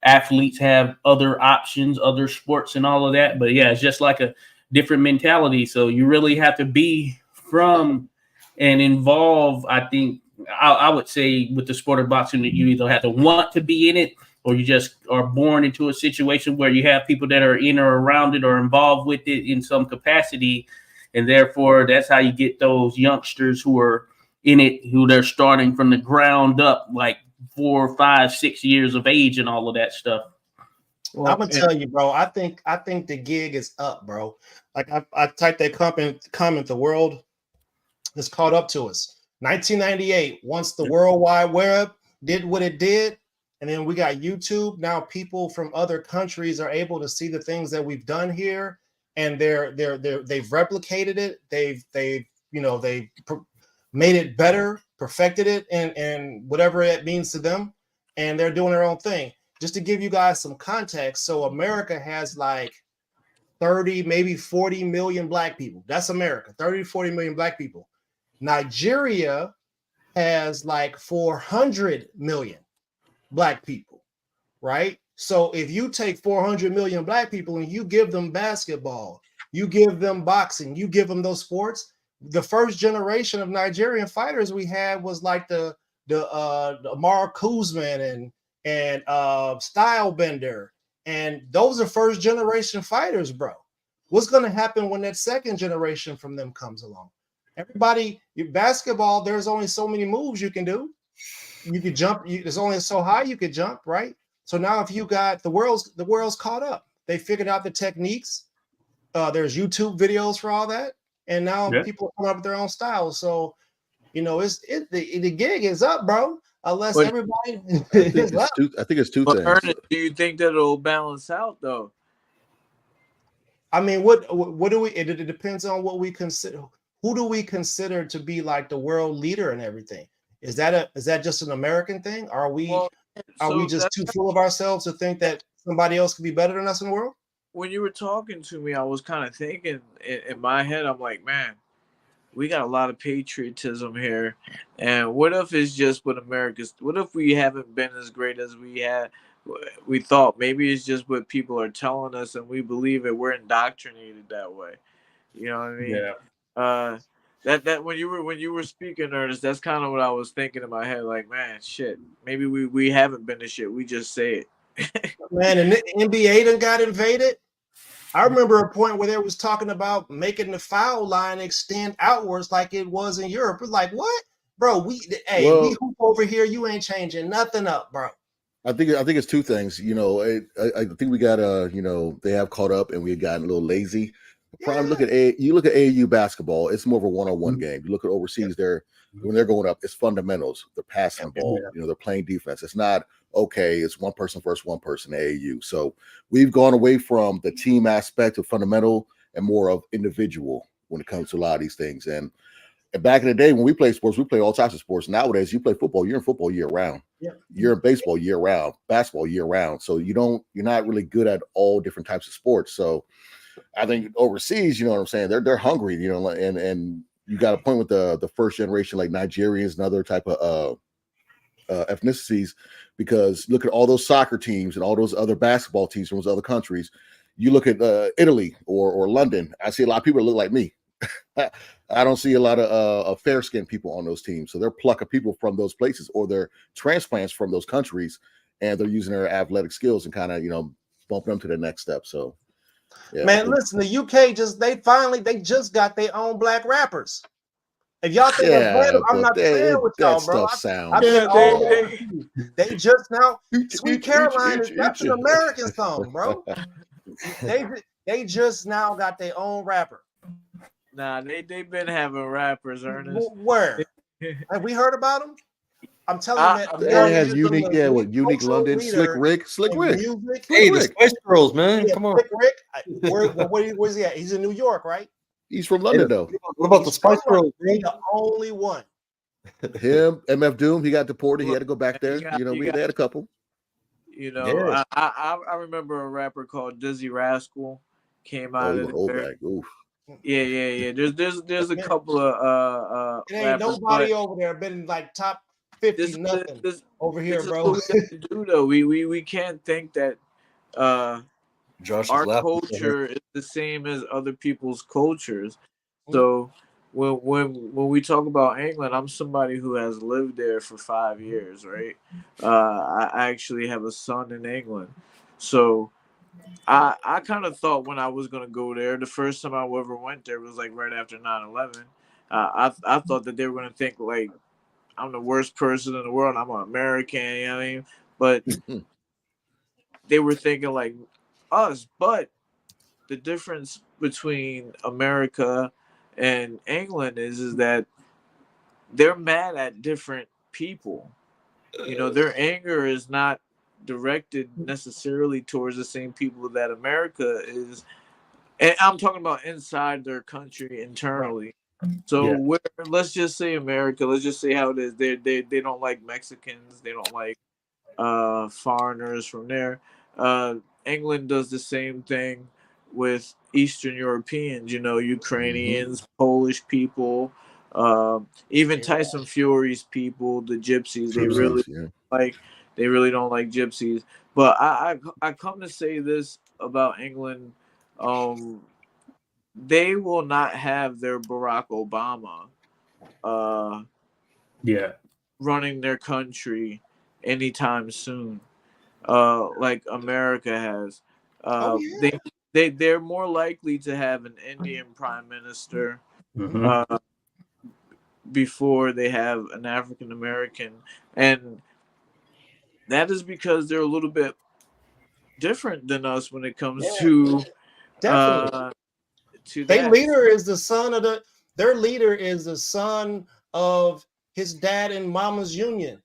athletes have other options, other sports and all of that. But yeah, it's just like a different mentality. So you really have to be from and involved, I think, I would say with the sport of boxing that you either have to want to be in it or you just are born into a situation where you have people that are in or around it or involved with it in some capacity. And therefore, that's how you get those youngsters who are in it, who they're starting from the ground up, like 4, 5, 6 years of age and all of that stuff. Well, I'm gonna tell you, bro. I think the gig is up, bro. Like I typed that comment. The world has caught up to us. 1998. Once the World Wide Web did what it did, and then we got YouTube. Now people from other countries are able to see the things that we've done here, and they've replicated it. They've made it better, perfected it, and whatever it means to them, and they're doing their own thing. Just to give you guys some context, so America has like 30, maybe 40 million black people. That's America, 30 to 40 million black people. Nigeria has like 400 million black people, right? So if you take 400 million black people and you give them basketball, you give them boxing, you give them those sports, the first generation of Nigerian fighters we had was like the Amara Kuzman and Stylebender, and those are first generation fighters, bro. What's going to happen when that second generation from them comes along? Everybody, basketball, there's only so many moves you can do. You could jump, there's only so high you could jump, right? So now if you got the world's caught up. They figured out the techniques. There's YouTube videos for all that, and now people are coming up with their own styles. So, you know, the gig is up, bro. Unless everybody is up. I think it's two things. Ernest, do you think that it'll balance out though? I mean, what do we? It depends on what we consider. Who do we consider to be like the world leader and everything? Is that just an American thing? Are we just too full of ourselves to think that somebody else could be better than us in the world? When you were talking to me, I was kind of thinking in my head, I'm like, man, we got a lot of patriotism here. And what if it's just what what if we haven't been as great as we thought? Maybe it's just what people are telling us and we believe it. We're indoctrinated that way. You know what I mean? Yeah. That when you were speaking, Ernest, that's kind of what I was thinking in my head. Like, man, shit, maybe we haven't been to shit. We just say it. Man, and the NBA done got invaded. I remember a point where they was talking about making the foul line extend outwards like it was in Europe. It's like, what, bro? We hoop over here. You ain't changing nothing up, bro. I think it's two things. You know, I think we got they have caught up and we had gotten a little lazy. Prime, look at AAU basketball. It's more of a one-on-one game. You look at overseas, when they're going up, it's fundamentals. They're passing the ball. You know, they're playing defense. It's not it's one person versus one person AAU. So we've gone away from the team aspect of fundamental and more of individual when it comes to a lot of these things. And back in the day when we played sports, we play all types of sports. Nowadays, you play football, you're in football year round. Yeah. You're in baseball year round, basketball year round. So you're not really good at all different types of sports. So I think overseas, you know what I'm saying? They're hungry, you know, and you got a point with the first generation, like Nigerians and other type of ethnicities, because look at all those soccer teams and all those other basketball teams from those other countries. You look at Italy or London. I see a lot of people that look like me. I don't see a lot of fair-skinned people on those teams. So they're plucking people from those places, or they're transplants from those countries, and they're using their athletic skills and kind of, you know, bumping them to the next step. So, yeah, man, listen, the UK they just got their own black rappers. If y'all think I'm not saying with y'all, bro. They just now, Sweet Caroline that's an American song, bro. They just now got their own rapper. Nah, they've been having rappers, Ernest. Where? Have we heard about them? I'm telling you, that has unique, unique London, Slick Rick. Hey, the Spice Girls, man, come on. Slick Rick, where's he at? He's in New York, right? He's from London, though. What about the Spice Girls? He's the only one. Him, MF Doom, he got deported. He had to go back there. They had a couple. You know, I remember a rapper called Dizzy Rascal came out of there. Yeah. There's a couple of it ain't nobody over there been like top 50 nothing over here, bro. We can't think that our culture is the same as other people's cultures. So when we talk about England, I'm somebody who has lived there for 5 years, right? I actually have a son in England. So I kind of thought when I was going to go there, the first time I ever went there was like right after 9/11. I thought that they were going to think like I'm the worst person in the world. I'm an American, you know what I mean? But they were thinking like us. But the difference between America and England is that they're mad at different people. You know, their anger is not directed necessarily towards the same people that America is. And I'm talking about inside their country internally. So let's just say America, let's just say how it is. They don't like Mexicans. They don't like foreigners from there. England does the same thing with Eastern Europeans, you know, Ukrainians, Polish people, even Tyson Fury's people, the Gypsies. They really like they really don't like gypsies. But I come to say this about England. They will not have their Barack Obama running their country anytime soon, like America has. They're more likely to have an Indian prime minister before they have an African American, and that is because they're a little bit different than us when it comes to definitely. Their leader is the son of their leader is the son of his dad and mama's union.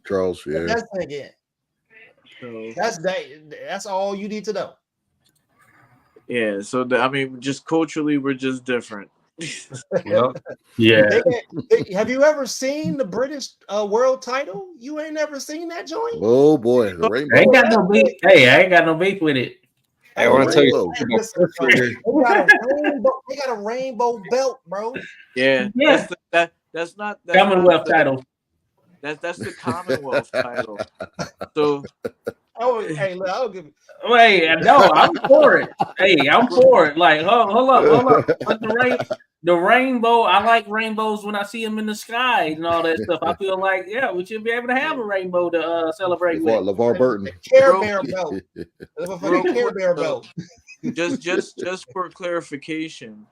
Charles, yeah. That's again. So that's all you need to know. Yeah, so I mean, just culturally, we're just different. Yeah. Have you ever seen the British world title? You ain't never seen that joint? Oh boy, the rainbow. I ain't got no beef. Hey, I ain't got no beef with it. I want to tell you, they got a rainbow belt, bro. Yeah. That's not Commonwealth title. That's the Commonwealth title. So, hey, look, I'll give it. Wait, no, I'm for it. Hey, I'm for it. Like, hold up. But the rainbow, I like rainbows when I see them in the sky and all that stuff. I feel like, yeah, we should be able to have a rainbow to celebrate with. LeVar Burton. Care Bear belt. Care Bear belt. Just for clarification,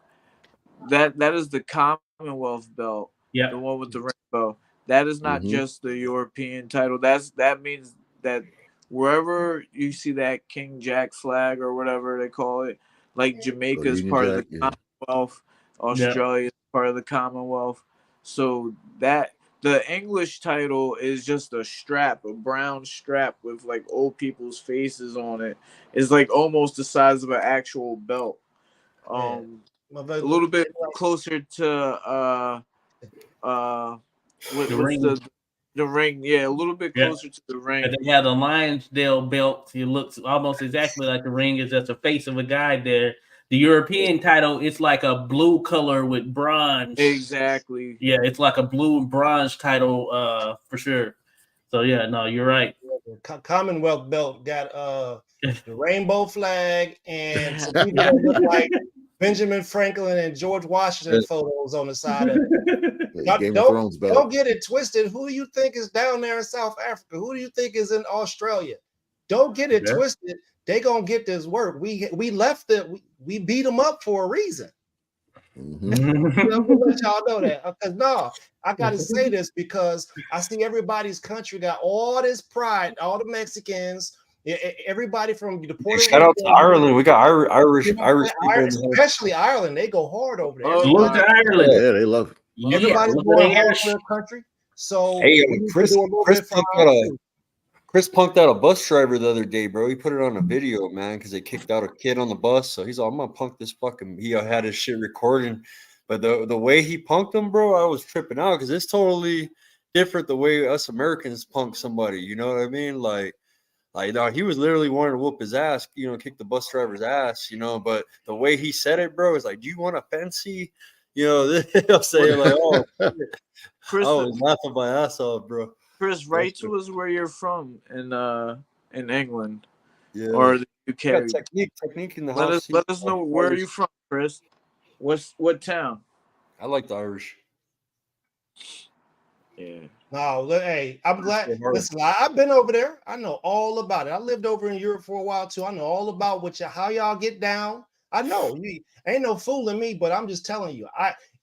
that is the Commonwealth belt. Yeah, the one with the rainbow. That is not just the European title. That means that wherever you see that King Jack flag or whatever they call it, like Jamaica is part of the Commonwealth, Australia is part of the Commonwealth. So that the English title is just a strap, a brown strap with like old people's faces on it. It's like almost the size of an actual belt. A little bit closer to the ring, yeah, a little bit closer to the ring. And they have the Lonsdale belt. It looks almost exactly like the ring. It's just a face of a guy there. The European title, it's like a blue color with bronze. Exactly. Yeah, it's like a blue and bronze title for sure. So yeah, no, you're right. Commonwealth belt got the rainbow flag and some people that look like Benjamin Franklin and George Washington photos on the side of it. Don't get it twisted. Who do you think is down there in South Africa? Who do you think is in Australia? Don't get it twisted. They gonna get this work. We left it. We beat them up for a reason. I'm gonna let y'all know that. Because I gotta say this because I see everybody's country got all this pride. All the Mexicans, everybody from the Puerto Rico. Shout out to Ireland. We got Irish people, especially Ireland. They go hard over there. Look to Ireland. Yeah, they love it. Everybody's going hard for their country. So Chris punked out a bus driver the other day, bro. He put it on a video, man, because they kicked out a kid on the bus. So he's like, I'm gonna punk this fucking. He had his shit recording, but the way he punked him, bro, I was tripping out because it's totally different the way us Americans punk somebody. You know what I mean? Like, no, he was literally wanting to whoop his ass, kick the bus driver's ass, But the way he said it, bro, is like, do you want a fancy? I'll say like, oh, Chris, I was laughing my ass off, bro. Chris, write to us where you're from in England or the UK. Technique in the house. Let us know where you're from, Chris. What town? I like the Irish. Yeah. No, hey, I'm glad. Listen, I've been over there. I know all about it. I lived over in Europe for a while too. I know all about how y'all get down. I know you ain't no fooling me, but I'm just telling you,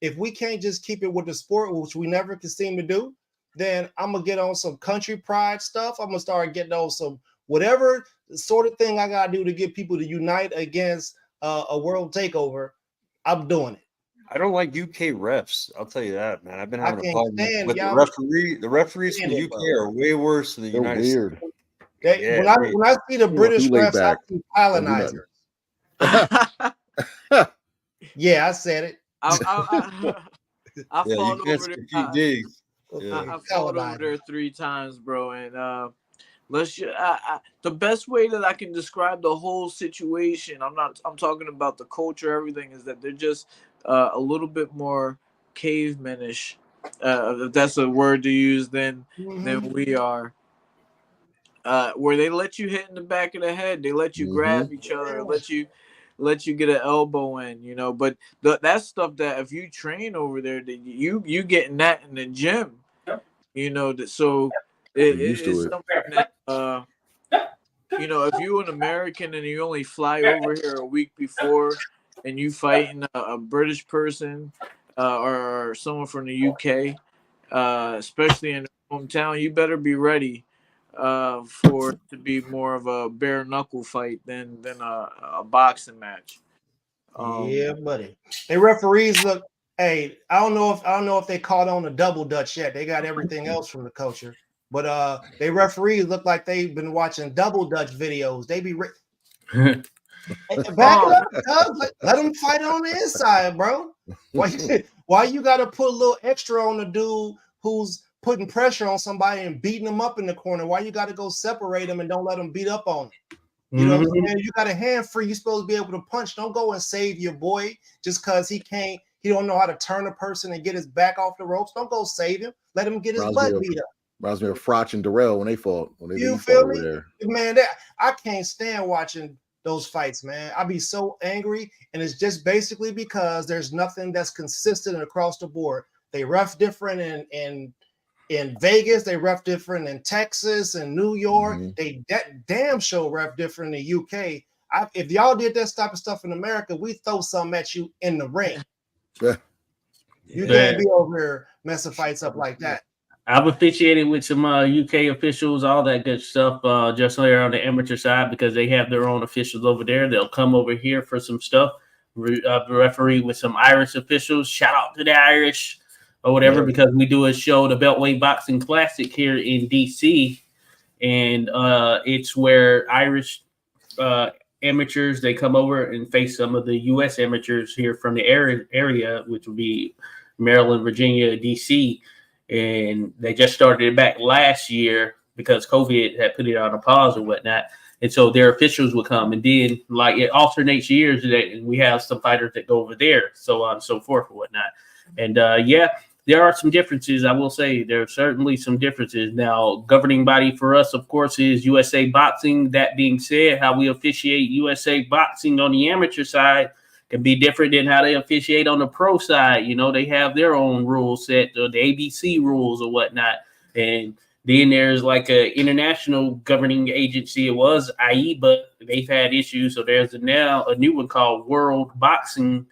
if we can't just keep it with the sport, which we never can seem to do, then I'm gonna get on some country pride stuff. I'm gonna start getting on some whatever sort of thing I gotta do to get people to unite against a world takeover. I'm doing it. I don't like UK refs. I'll tell you that, man. I've been having a problem with the referees from the UK are way worse than the United States. When I see the British refs, I see colonizers. Yeah, I said it. I fought over there. I fought over there 3 times, bro, and the best way that I can describe the whole situation, I'm talking about the culture, everything, is that they're just a little bit more cavemanish if that's a word to use, than we are. Where they let you hit in the back of the head, they let you grab each other, let you get an elbow in, you know. But that's stuff that if you train over there, that you getting that in the gym, you know. So it's something that you know, if you're an American and you only fly over here a week before, and you fighting a British person or someone from the UK, especially in their hometown, you better be ready for it to be more of a bare knuckle fight than a boxing match. Yeah, buddy. They referees look. Hey, I don't know if they caught on the double dutch yet. They got everything else from the culture, but they referees look like they've been watching double dutch videos. They be back it up, Doug. Let them fight on the inside, bro. Why you got to put a little extra on the dude who's putting pressure on somebody and beating them up in the corner? Why you got to go separate them and don't let them beat up on them? You know what I'm saying? You got a hand free. You're supposed to be able to punch. Don't go and save your boy just because he don't know how to turn a person and get his back off the ropes. Don't go save him. Let him get his butt beat up. Reminds me of Froch and Darrell when they fought. You feel me? Man, I can't stand watching those fights, man. I be so angry, and it's just basically because there's nothing that's consistent across the board. They ref different in Vegas, they ref different in Texas and New York. They damn sure ref different in the UK. If y'all did that type of stuff in America, we throw something at you in the ring. You can't be over here messing fights up like that. I've officiated with some UK officials, all that good stuff, just there on the amateur side, because they have their own officials over there. They'll come over here for some stuff. Referee with some Irish officials. Shout out to the Irish or whatever, because we do a show, the Beltway Boxing Classic here in DC, and it's where Irish amateurs, they come over and face some of the U.S. amateurs here from the area, which would be Maryland, Virginia, DC, and they just started it back last year because COVID had put it on a pause or whatnot. And so their officials would come, and then like it alternates years, and we have some fighters that go over there, so on and so forth and whatnot. And there are some differences. I will say there are certainly some differences. Now, governing body for us, of course, is USA Boxing. That being said, how we officiate USA Boxing on the amateur side can be different than how they officiate on the pro side. You know, they have their own rules set, the ABC rules or whatnot. And then there's like an international governing agency. It was IE, but they've had issues. So there's now a new one called World Boxing.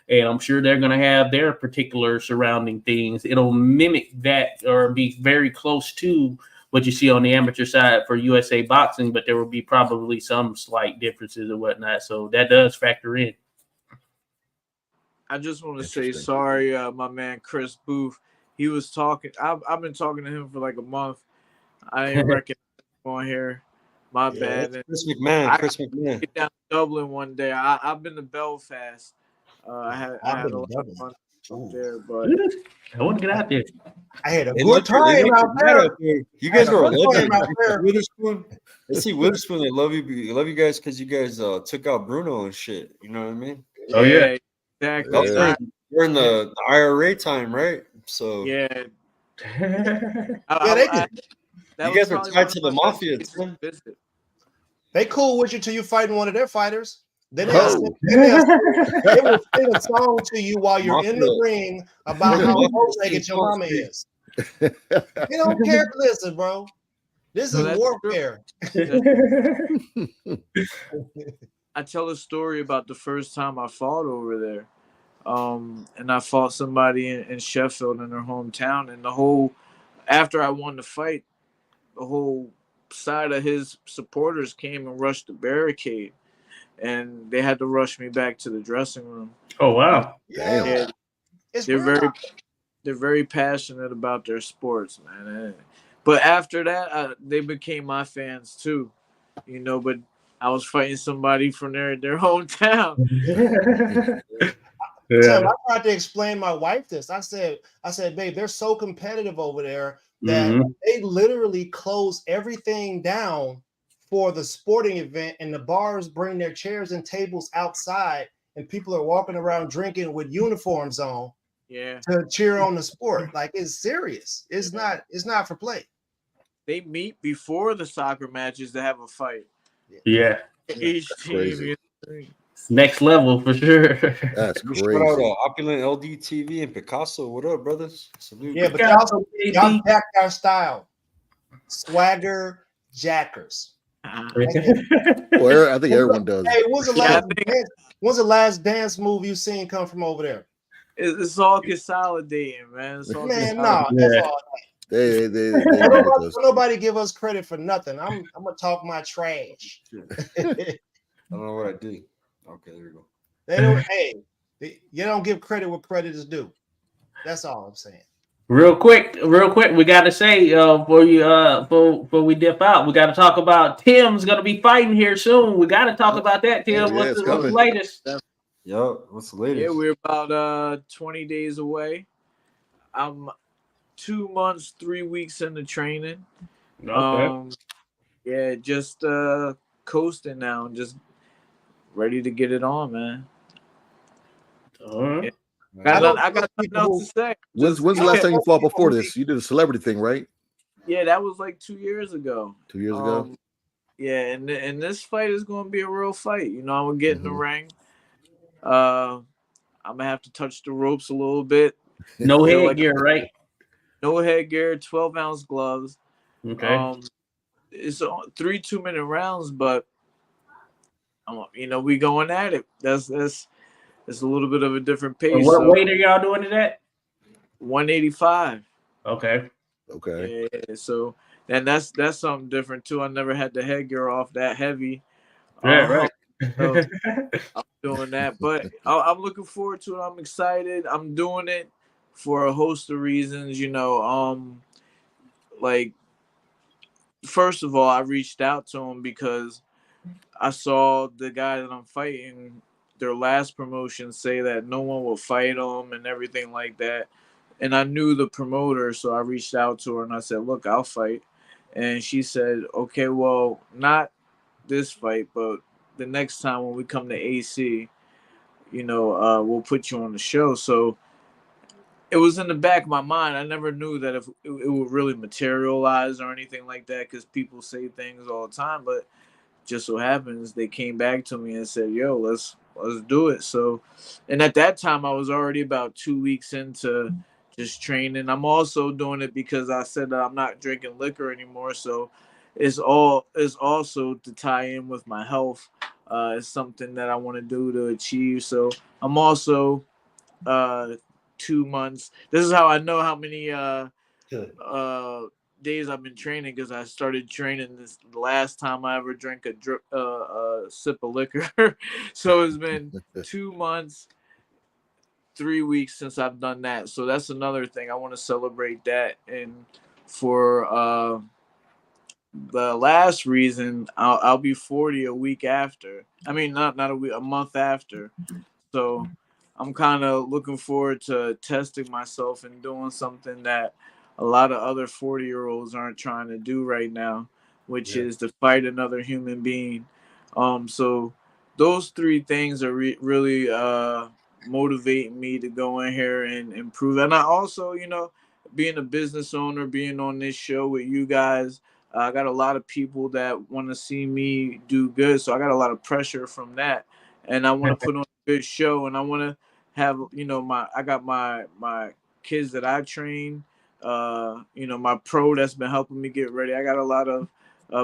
And I'm sure they're going to have their particular surrounding things. It'll mimic that or be very close to what you see on the amateur side for USA Boxing, but there will be probably some slight differences or whatnot. So that does factor in. I just want to say sorry, my man Chris Booth. He was talking. I've been talking to him for like a month. I didn't recognize him on here. My bad. Chris McMahon. Chris McMahon. Get down to Dublin one day. I've been to Belfast. I had a lot of fun up there, but I want to get out there. I had a good time out there. You guys are Witherspoon. Let's see Witherspoon. They love you guys because you guys took out Bruno and shit. You know what I mean? Oh yeah, exactly. We're in the IRA time, right? So yeah. You guys are tied to the mafia. They cool with you till you fighting one of their fighters. Then they will sing a song to you while you're in the ring about how bow-legged your mama is. They don't care. Listen, bro. This is warfare. I tell a story about the first time I fought over there. And I fought somebody in Sheffield in their hometown. And after I won the fight, the whole side of his supporters came and rushed the barricade. And they had to rush me back to the dressing room. Oh wow! Yeah. They're very passionate about their sports, man. But after that, they became my fans too, you know. But I was fighting somebody from their hometown. Tim, I tried to explain my wife this. I said, babe, they're so competitive over there that they literally close everything down for the sporting event, and the bars bring their chairs and tables outside, and people are walking around drinking with uniforms on. to cheer on the sport. Like, it's serious. It's not for play. They meet before the soccer matches to have a fight. Yeah. Each team. It's next level for sure. That's Shout crazy. out Opulent LDTV and Picasso. What up, brothers? Salute. Yeah, but y'all jacked our style. Swagger jackers. Well, I think everyone does. Hey, when's the last dance move you seen come from over there? It's all consolidating, man. It's all Man, no, that's all. Don't nobody give us credit for nothing. I'm gonna talk my trash. I don't know what I did. Okay, there we go. They don't. You don't give credit where credit is due. That's all I'm saying. Real quick, we gotta say before we dip out, we gotta talk about Tim's gonna be fighting here soon. We gotta talk about that, Tim. What's the latest? Yo, what's the latest? Yeah, we're about 20 days away. I'm 2 months, 3 weeks into training. Okay. Yeah, just coasting now and just ready to get it on, man. All right. Yeah. I got nothing else to say. When's the last time you fought before this? You did a celebrity thing, right? Yeah, that was like 2 years ago. 2 years ago? Yeah, and this fight is going to be a real fight. You know, I'm going to get in the ring. I'm going to have to touch the ropes a little bit. No headgear, right? No headgear, 12-ounce gloves. Okay. It's 3 2-minute rounds, but we going at it. That's a little bit of a different pace. And what weight are y'all doing it at? 185. Okay. Yeah, so and that's something different too. I never had the headgear off that heavy. Yeah, right. So I'm doing that, but I'm looking forward to it. I'm excited. I'm doing it for a host of reasons. Like, first of all, I reached out to him because I saw the guy that I'm fighting, their last promotion, say that no one will fight him and everything like that. And I knew the promoter, so I reached out to her and I said, look, I'll fight. And she said, okay, well, not this fight, but the next time when we come to AC, we'll put you on the show. So it was in the back of my mind. I never knew that if it would really materialize or anything like that, because people say things all the time, but just so happens they came back to me and said, yo, let's do it. So, and at that time I was already about 2 weeks into just training. I'm also doing it because I said that I'm not drinking liquor anymore. So it's also to tie in with my health. It's something that I want to do to achieve. So I'm also 2 months. This is how I know how many days I've been training, because I started training this the last time I ever drank a sip of liquor. So it's been 2 months, 3 weeks since I've done that. So that's another thing. I want to celebrate that. And for the last reason, I'll be 40 a week after. I mean, not a week, a month after. So I'm kind of looking forward to testing myself and doing something that a lot of other 40-year-olds aren't trying to do right now, which is to fight another human being. So those three things are really motivating me to go in here and improve. And I also, being a business owner, being on this show with you guys, I got a lot of people that want to see me do good. So I got a lot of pressure from that. And I want to put on a good show, and I want to have, I got my kids that I train, my pro that's been helping me get ready. I got a lot of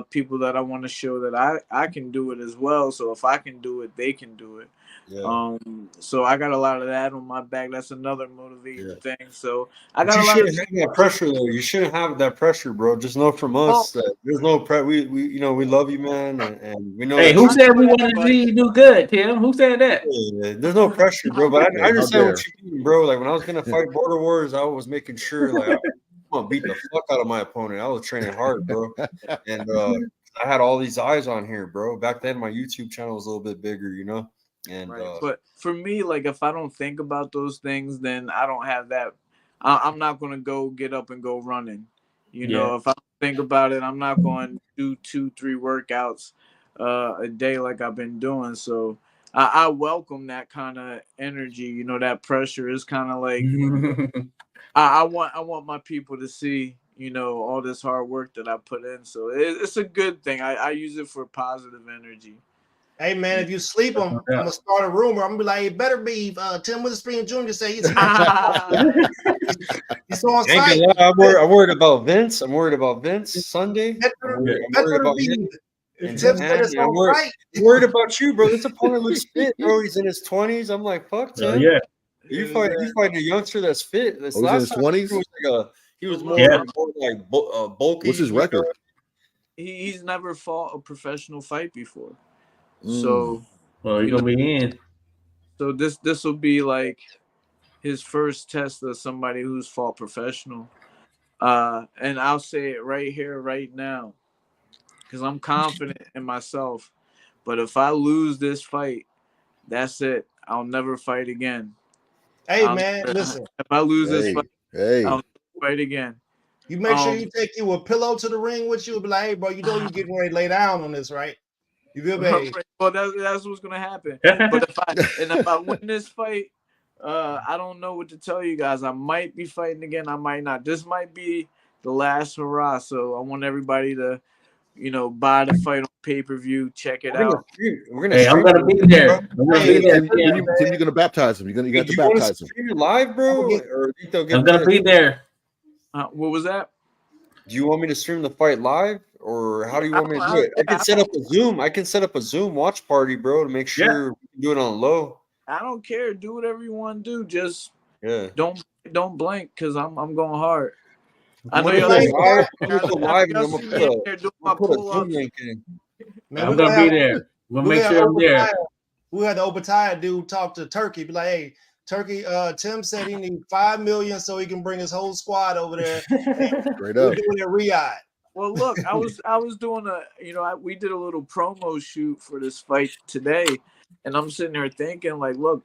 people that I want to show that I can do it as well. So if I can do it, they can do it. Yeah. So I got a lot of that on my back. That's another motivating thing. So I got a lot of that pressure though. You shouldn't have that pressure, bro. Just know from us that there's no pressure. We love you, man, and we know. Hey, who said we wanted to see you do good, Tim? Who said that? Yeah, there's no pressure, bro. But I understand what you mean, bro. Like when I was gonna fight Border Wars, I was making sure like I'm gonna beat the fuck out of my opponent. I was training hard, bro, and I had all these eyes on here, bro. Back then, my YouTube channel was a little bit bigger, And but for me, like if I don't think about those things, then I don't have that. I'm not gonna go get up and go running. If I don't think about it, I'm not going to do 2-3 workouts a day like I've been doing. So I welcome that kind of energy. You know, that pressure is kind of like I want my people to see, you know, all this hard work that I put in. So it's a good thing. I use it for positive energy. Hey man, if you sleep, I'm gonna start a rumor. I'm gonna be like, it better be Tim Witherspoon Jr. say he's so excited. I'm worried about Vince. I'm worried about Vince Sunday. I'm worried about him. And Tim said it's I'm worried about you, bro. This opponent looks fit, bro. He's in his 20s. I'm like, fuck, Tim. Yeah. You fighting a youngster that's fit. This he's in his 20s? He was more like bulky. What's his record? He's never fought a professional fight before. So, well, you're gonna be in. So this will be like his first test of somebody who's fought professional. And I'll say it right here, right now, because I'm confident in myself. But if I lose this fight, that's it. I'll never fight again. Hey, man, listen. If I lose this fight, I'll never fight again. You make sure you take you a pillow to the ring with you and be like, hey, bro, you know you're getting ready to lay down on this, right? You feel me? Well, that's what's gonna happen. But if I win this fight, I don't know what to tell you guys. I might be fighting again. I might not. This might be the last hurrah. So I want everybody to, you know, buy the fight on pay-per-view. Check it out. I'm gonna be there. I'm gonna be there. Tim, you're gonna baptize him. You got to baptize him. Stream it live, bro. I'm gonna be there. What was that? Do you want me to stream the fight live, or how do you want me to do it? I can set up a Zoom. I can set up a Zoom watch party, bro, to make sure we can do it on low. I don't care. Do whatever you want to do. Just don't blink, because I'm going hard. I know you're like, I'm gonna be there. We'll make sure I'm there. We had the Obadiah dude talk to Turkey, be like, hey, Turkey, Tim said he needs $5 million so he can bring his whole squad over there. Straight up. Doing it Riyadh. Well, look, I was doing we did a little promo shoot for this fight today, and I'm sitting there thinking, like, look,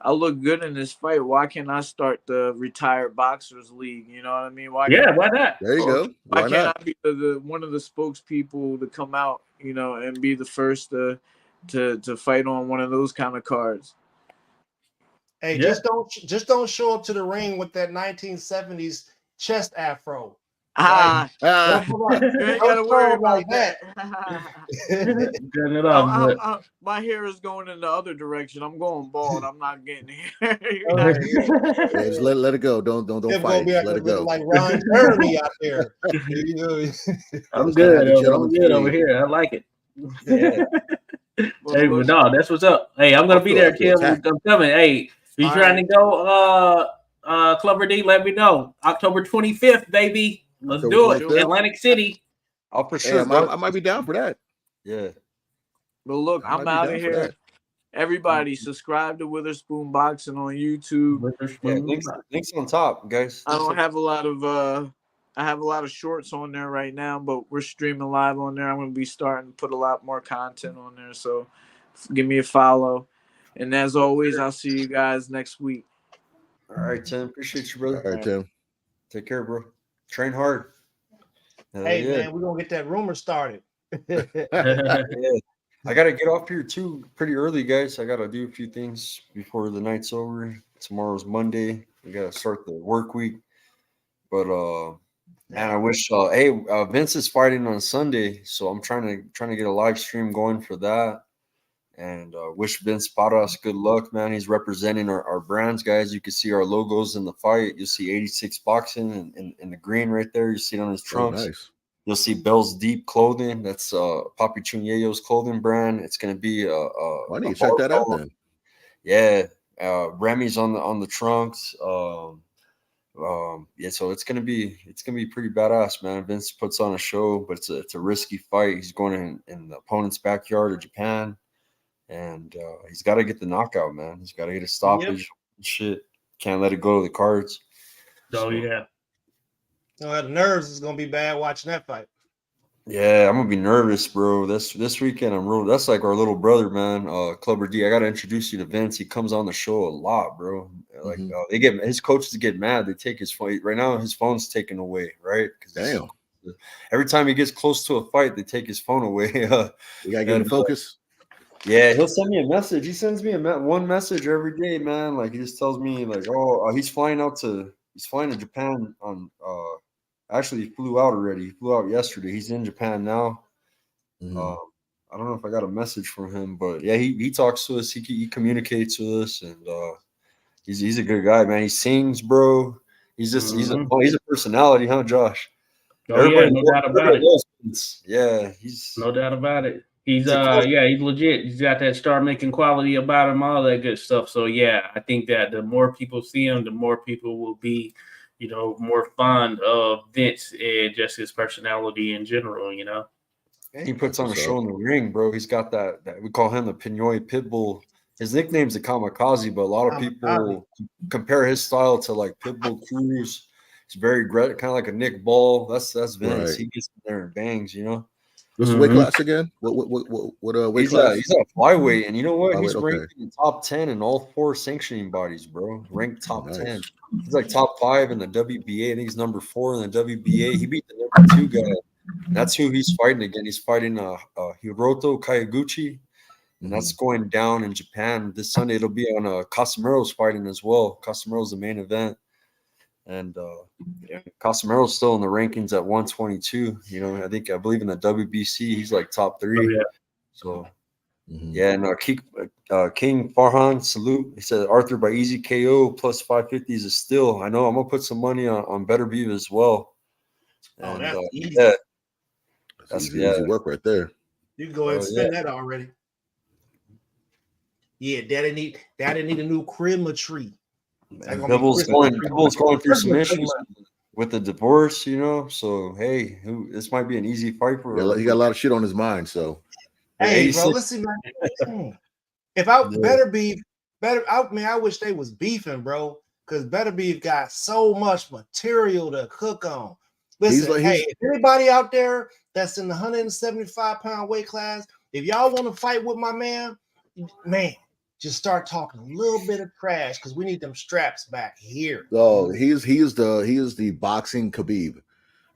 I look good in this fight. Why can't I start the retired boxers league? You know what I mean? Why not? There you go. Why can't I be one of the spokespeople to come out, you know, and be the first to fight on one of those kind of cards? Hey, just don't show up to the ring with that 1970s chest afro. You ain't gotta worry about that. My hair is going in the other direction. I'm going bald. I'm not getting here. Just let it go. Don't fight. Let it go. Like Ron Jeremy out there. I'm good. I'm good over here. I like it. Yeah. Hey, but no, that's what's up. Hey, I'm gonna be there, Tim. I'm coming. Hey, if you're trying to go, Clover D, let me know. October 25th, baby. Let's do it. Atlantic City. I'll for sure. I might be down for that. Yeah. But look, I'm out of here. Everybody, subscribe to Witherspoon Boxing on YouTube. Links on top, guys. I don't have a lot of I have a lot of shorts on there right now, but we're streaming live on there. I'm going to be starting to put a lot more content on there, so give me a follow. And as always, I'll see you guys next week. All right, Tim. Appreciate you, brother. All right, Tim. Take care, bro. Train hard. Hey, man, we're going to get that rumor started. I got to get off here, too, pretty early, guys. I got to do a few things before the night's over. Tomorrow's Monday. We got to start the work week. But, man, I wish Vince is fighting on Sunday, so I'm trying to get a live stream going for that. And wish Vince Paras good luck, man. He's representing our brands, guys. You can see our logos in the fight. You'll see 86 Boxing in the green right there. You see it on his trunks. Nice. You'll see Bell's Deep Clothing. That's Papi Chunyeyo's clothing brand. It's going to be why don't you check that out then? Yeah, Remy's on the trunks. Yeah, so it's gonna be pretty badass, man. Vince puts on a show, but it's a risky fight. He's going in the opponent's backyard of Japan, and he's got to get the knockout, man. He's got to get a stoppage. Shit, can't let it go to the cards. Oh yeah. No, the nerves is gonna be bad watching that fight. Yeah, I'm gonna be nervous, bro. This weekend, that's like our little brother, man. Clubber D. I gotta introduce you to Vince. He comes on the show a lot, bro. Like his coaches get mad. They take his phone. Right now, his phone's taken away, right? Damn. Every time he gets close to a fight, they take his phone away. You gotta get in focus. Yeah, he'll send me a message. He sends me one message every day, man. Like he just tells me, like, oh, he's flying to Japan on. Actually, he flew out already. He flew out yesterday. He's in Japan now. I don't know if I got a message from him, but yeah, he talks to us. He communicates with us, and he's a good guy, man. He sings, bro. He's just he's a personality, huh, Josh? Oh yeah, no doubt about it. Yeah, he's no doubt about it. He's he's legit. He's got that star making quality about him, all that good stuff. So yeah, I think that the more people see him, the more people will be, more fond of Vince and just his personality in general. He puts on a show in the ring, bro. He's got that we call him the Pinoy Pitbull. His nickname's the Kamikaze, but a lot of people compare his style to like Pitbull Cruz. It's very kind of like a Nick Ball. That's Vince. Right. He gets in there and bangs, What's the weight class again? What weight class? He's a flyweight, and you know what? He's ranked in the top 10 in all 4 sanctioning bodies, bro. Ranked top 10. He's like top 5 in the WBA. I think he's number 4 in the WBA. He beat the number 2 guy. And that's who he's fighting again. He's fighting Hiroto Kayaguchi, and that's going down in Japan this Sunday. It'll be on Casamaro's fighting as well. Casamaro's the main event, and Casamaro's still in the rankings at 122. I believe in the WBC he's like top 3. Oh, yeah. So yeah, and King Farhan salute. He said Artur by easy KO plus 550 is a steal. I know I'm gonna put some money on Beterbiev as well. And, that's easy. Yeah. That's easy work right there. You can go ahead and spend that already. Yeah, daddy need a new tree. Bivol's going through some issues with the divorce, So hey, this might be an easy fight for him. He got a lot of shit on his mind. So hey, bro, listen, man. If I I wish they was beefing, bro, because Beterbiev got so much material to cook on. Listen, if anybody out there that's in the 175-pound weight class, if y'all want to fight with my man, just start talking a little bit of trash because we need them straps back here. Oh, he is the boxing Khabib,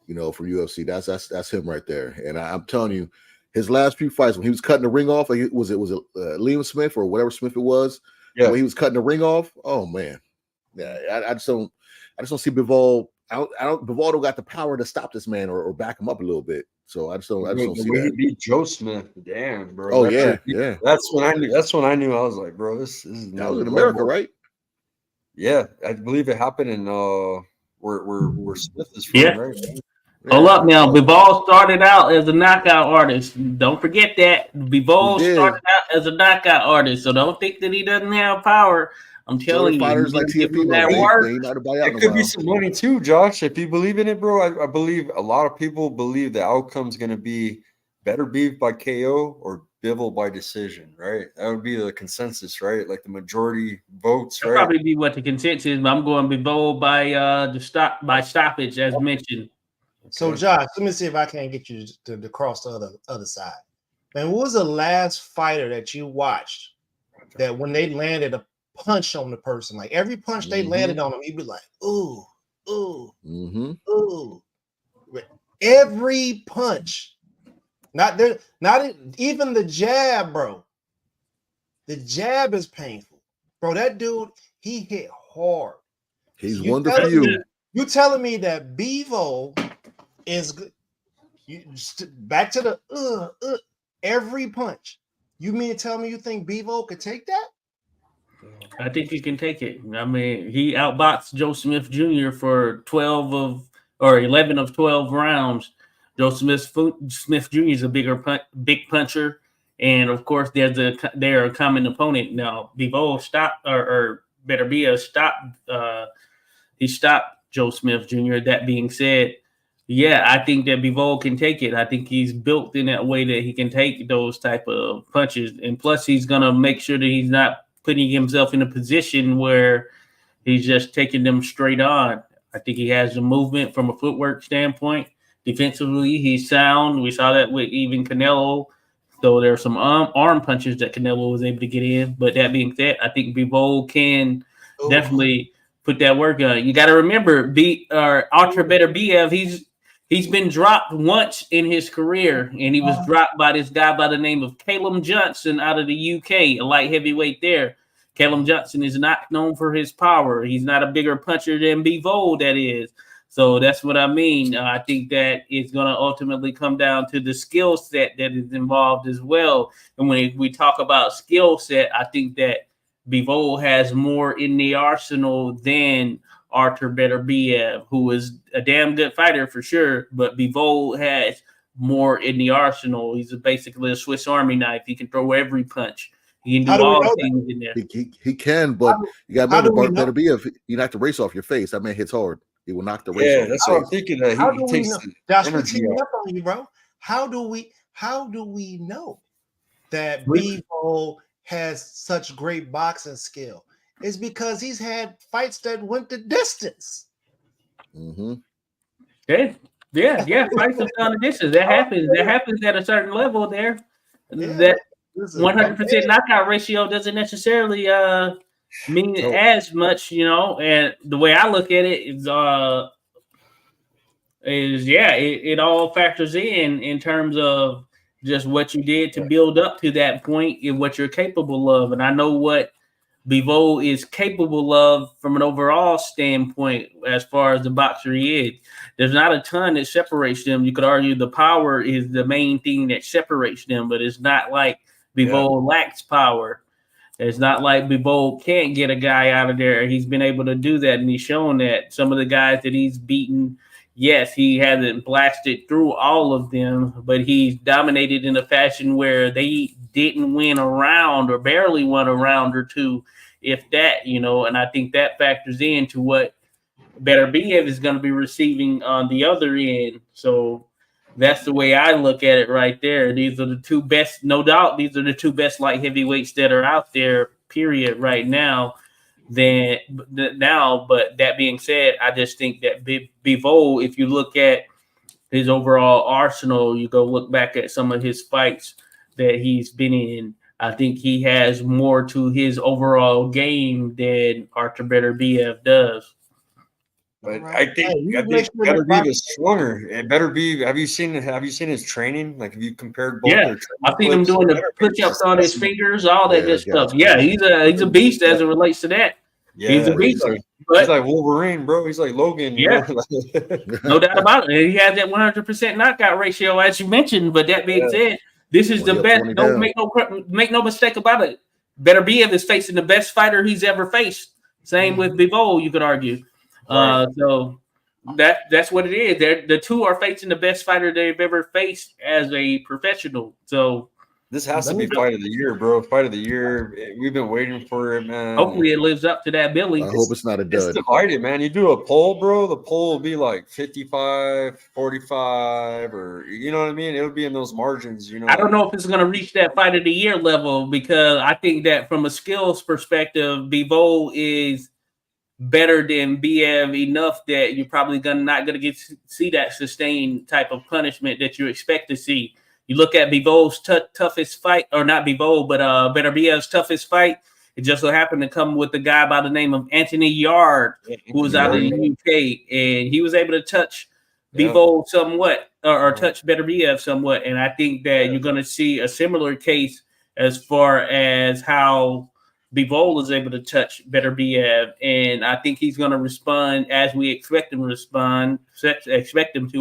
from UFC. That's him right there. And I'm telling you, his last few fights when he was cutting the ring off, was it Liam Smith or whatever Smith it was? Yeah, when he was cutting the ring off. Oh man, yeah, I just don't see Bivol. Bivol don't got the power to stop this man or back him up a little bit. So I just don't see that. He beat Joe Smith. Damn, bro. Oh yeah. That's when I knew. I was like, bro, this is that was in America, right? Yeah, I believe it happened in where Smith is from, right? Hold up now. Bivol started out as a knockout artist. Don't forget that. Bivol started out as a knockout artist. So don't think that he doesn't have power. I'm telling you, fighters like TFP it could be some money too, Josh. If you believe in it, bro, I believe a lot of people believe the outcome's going to be Beterbiev by KO or Bivol by decision, right? That would be the consensus, right? Like the majority votes, right? That'll probably be what the consensus is. But I'm going Bivol by stoppage, as mentioned. Okay. So, Josh, let me see if I can't get you to cross the other side. Man, what was the last fighter that you watched that when they landed a punch on the person, like every punch they landed on him, you'd be like, ooh, ooh. Every punch, not even the jab, bro. The jab is painful, bro. That dude, he hit hard. He's one for you. You telling me that Bivol is good? Back to the every punch. You mean to tell me you think Bivol could take that? I think he can take it. I mean, he outboxed Joe Smith Jr. for 11 of 12 rounds. Joe Smith Jr. is a big puncher, and of course, they're a common opponent. Now, Bivol stopped or Beterbiev stopped. He stopped Joe Smith Jr. That being said, yeah, I think that Bivol can take it. I think he's built in that way that he can take those type of punches, and plus, he's gonna make sure that he's not putting himself in a position where he's just taking them straight on. I think he has the movement from a footwork standpoint. Defensively, he's sound. We saw that with even Canelo, though there are some arm punches that Canelo was able to get in. But that being said, I think Bivol can definitely put that work on. You got to remember, Artur Beterbiev, He's been dropped once in his career, and he was dropped by this guy by the name of Callum Johnson out of the UK, a light heavyweight there. Callum Johnson is not known for his power. He's not a bigger puncher than Bivol, that is. So that's what I mean. I think that it's going to ultimately come down to the skill set that is involved as well. And when we talk about skill set, I think that Bivol has more in the arsenal than Artur Beterbiev, who is a damn good fighter for sure, but Bivol has more in the arsenal. He's basically a Swiss Army knife. He can throw every punch. He can do all the things in there. He can, but you got to remember, Beterbiev, you knock the race off your face. That man hits hard. He will knock the race off. Yeah, that's what I'm thinking. That he takes that's what teaming up on you, bro. How do we know that Bivol has such great boxing skill? It's because he's had fights that went the distance. Mm-hmm. Yeah. Fights have gone the distance. That happens. That happens at a certain level there. Yeah. That 100% knockout ratio doesn't necessarily mean as much, and the way I look at it is it all factors in terms of just what you did to build up to that point and what you're capable of. And I know what Bivol is capable of from an overall standpoint as far as the boxer he is. There's not a ton that separates them. You could argue the power is the main thing that separates them, but it's not like Bivol lacks power. It's not like Bivol can't get a guy out of there. He's been able to do that, and he's shown that. Some of the guys that he's beaten, yes, he hasn't blasted through all of them, but he's dominated in a fashion where they didn't win a round or barely won a round or two, if that, and I think that factors into what Beterbiev is going to be receiving on the other end. So that's the way I look at it right there. These are the two best, no doubt, these are the two best light heavyweights that are out there, period, right now. But that being said, I just think that Bivol, if you look at his overall arsenal, you go look back at some of his fights that he's been in, I think he has more to his overall game than Artur Beterbiev does. But I think Beterbiev is stronger. It better be. Have you seen his training? Like, have you compared both? Yeah, I've seen him doing the push-ups on his fingers, all that good stuff. Yeah, he's a beast as it relates to that. Yeah, he's a beast. He's like Wolverine, bro. He's like Logan. Yeah, no doubt about it. He has that 100% knockout ratio, as you mentioned. But that being said, this is the best. Don't make no mistake about it. Beterbiev is facing the best fighter he's ever faced. Same with Bivol, you could argue. Right. So that's what it is. The two are facing the best fighter they've ever faced as a professional. So this has to be fight of the year, bro. Fight of the year. We've been waiting for it, man. Hopefully it lives up to that billing. I hope it's not a dud. It's divided, man. You do a poll, bro. The poll will be like 55, 45, or you know what I mean? It'll be in those margins, I don't know if it's going to reach that fight of the year level, because I think that from a skills perspective, Bivol is better than Biev enough that you're probably not going to see that sustained type of punishment that you expect to see. You look at Bivol's toughest fight, or not Bivol, but Beterbiev's toughest fight. It just so happened to come with a guy by the name of Anthony Yard, who was out of the UK, and he was able to touch Bivol somewhat, or touch Beterbiev somewhat. And I think that you're going to see a similar case as far as how Bivol is able to touch Beterbiev, and I think he's going to respond as we expect him to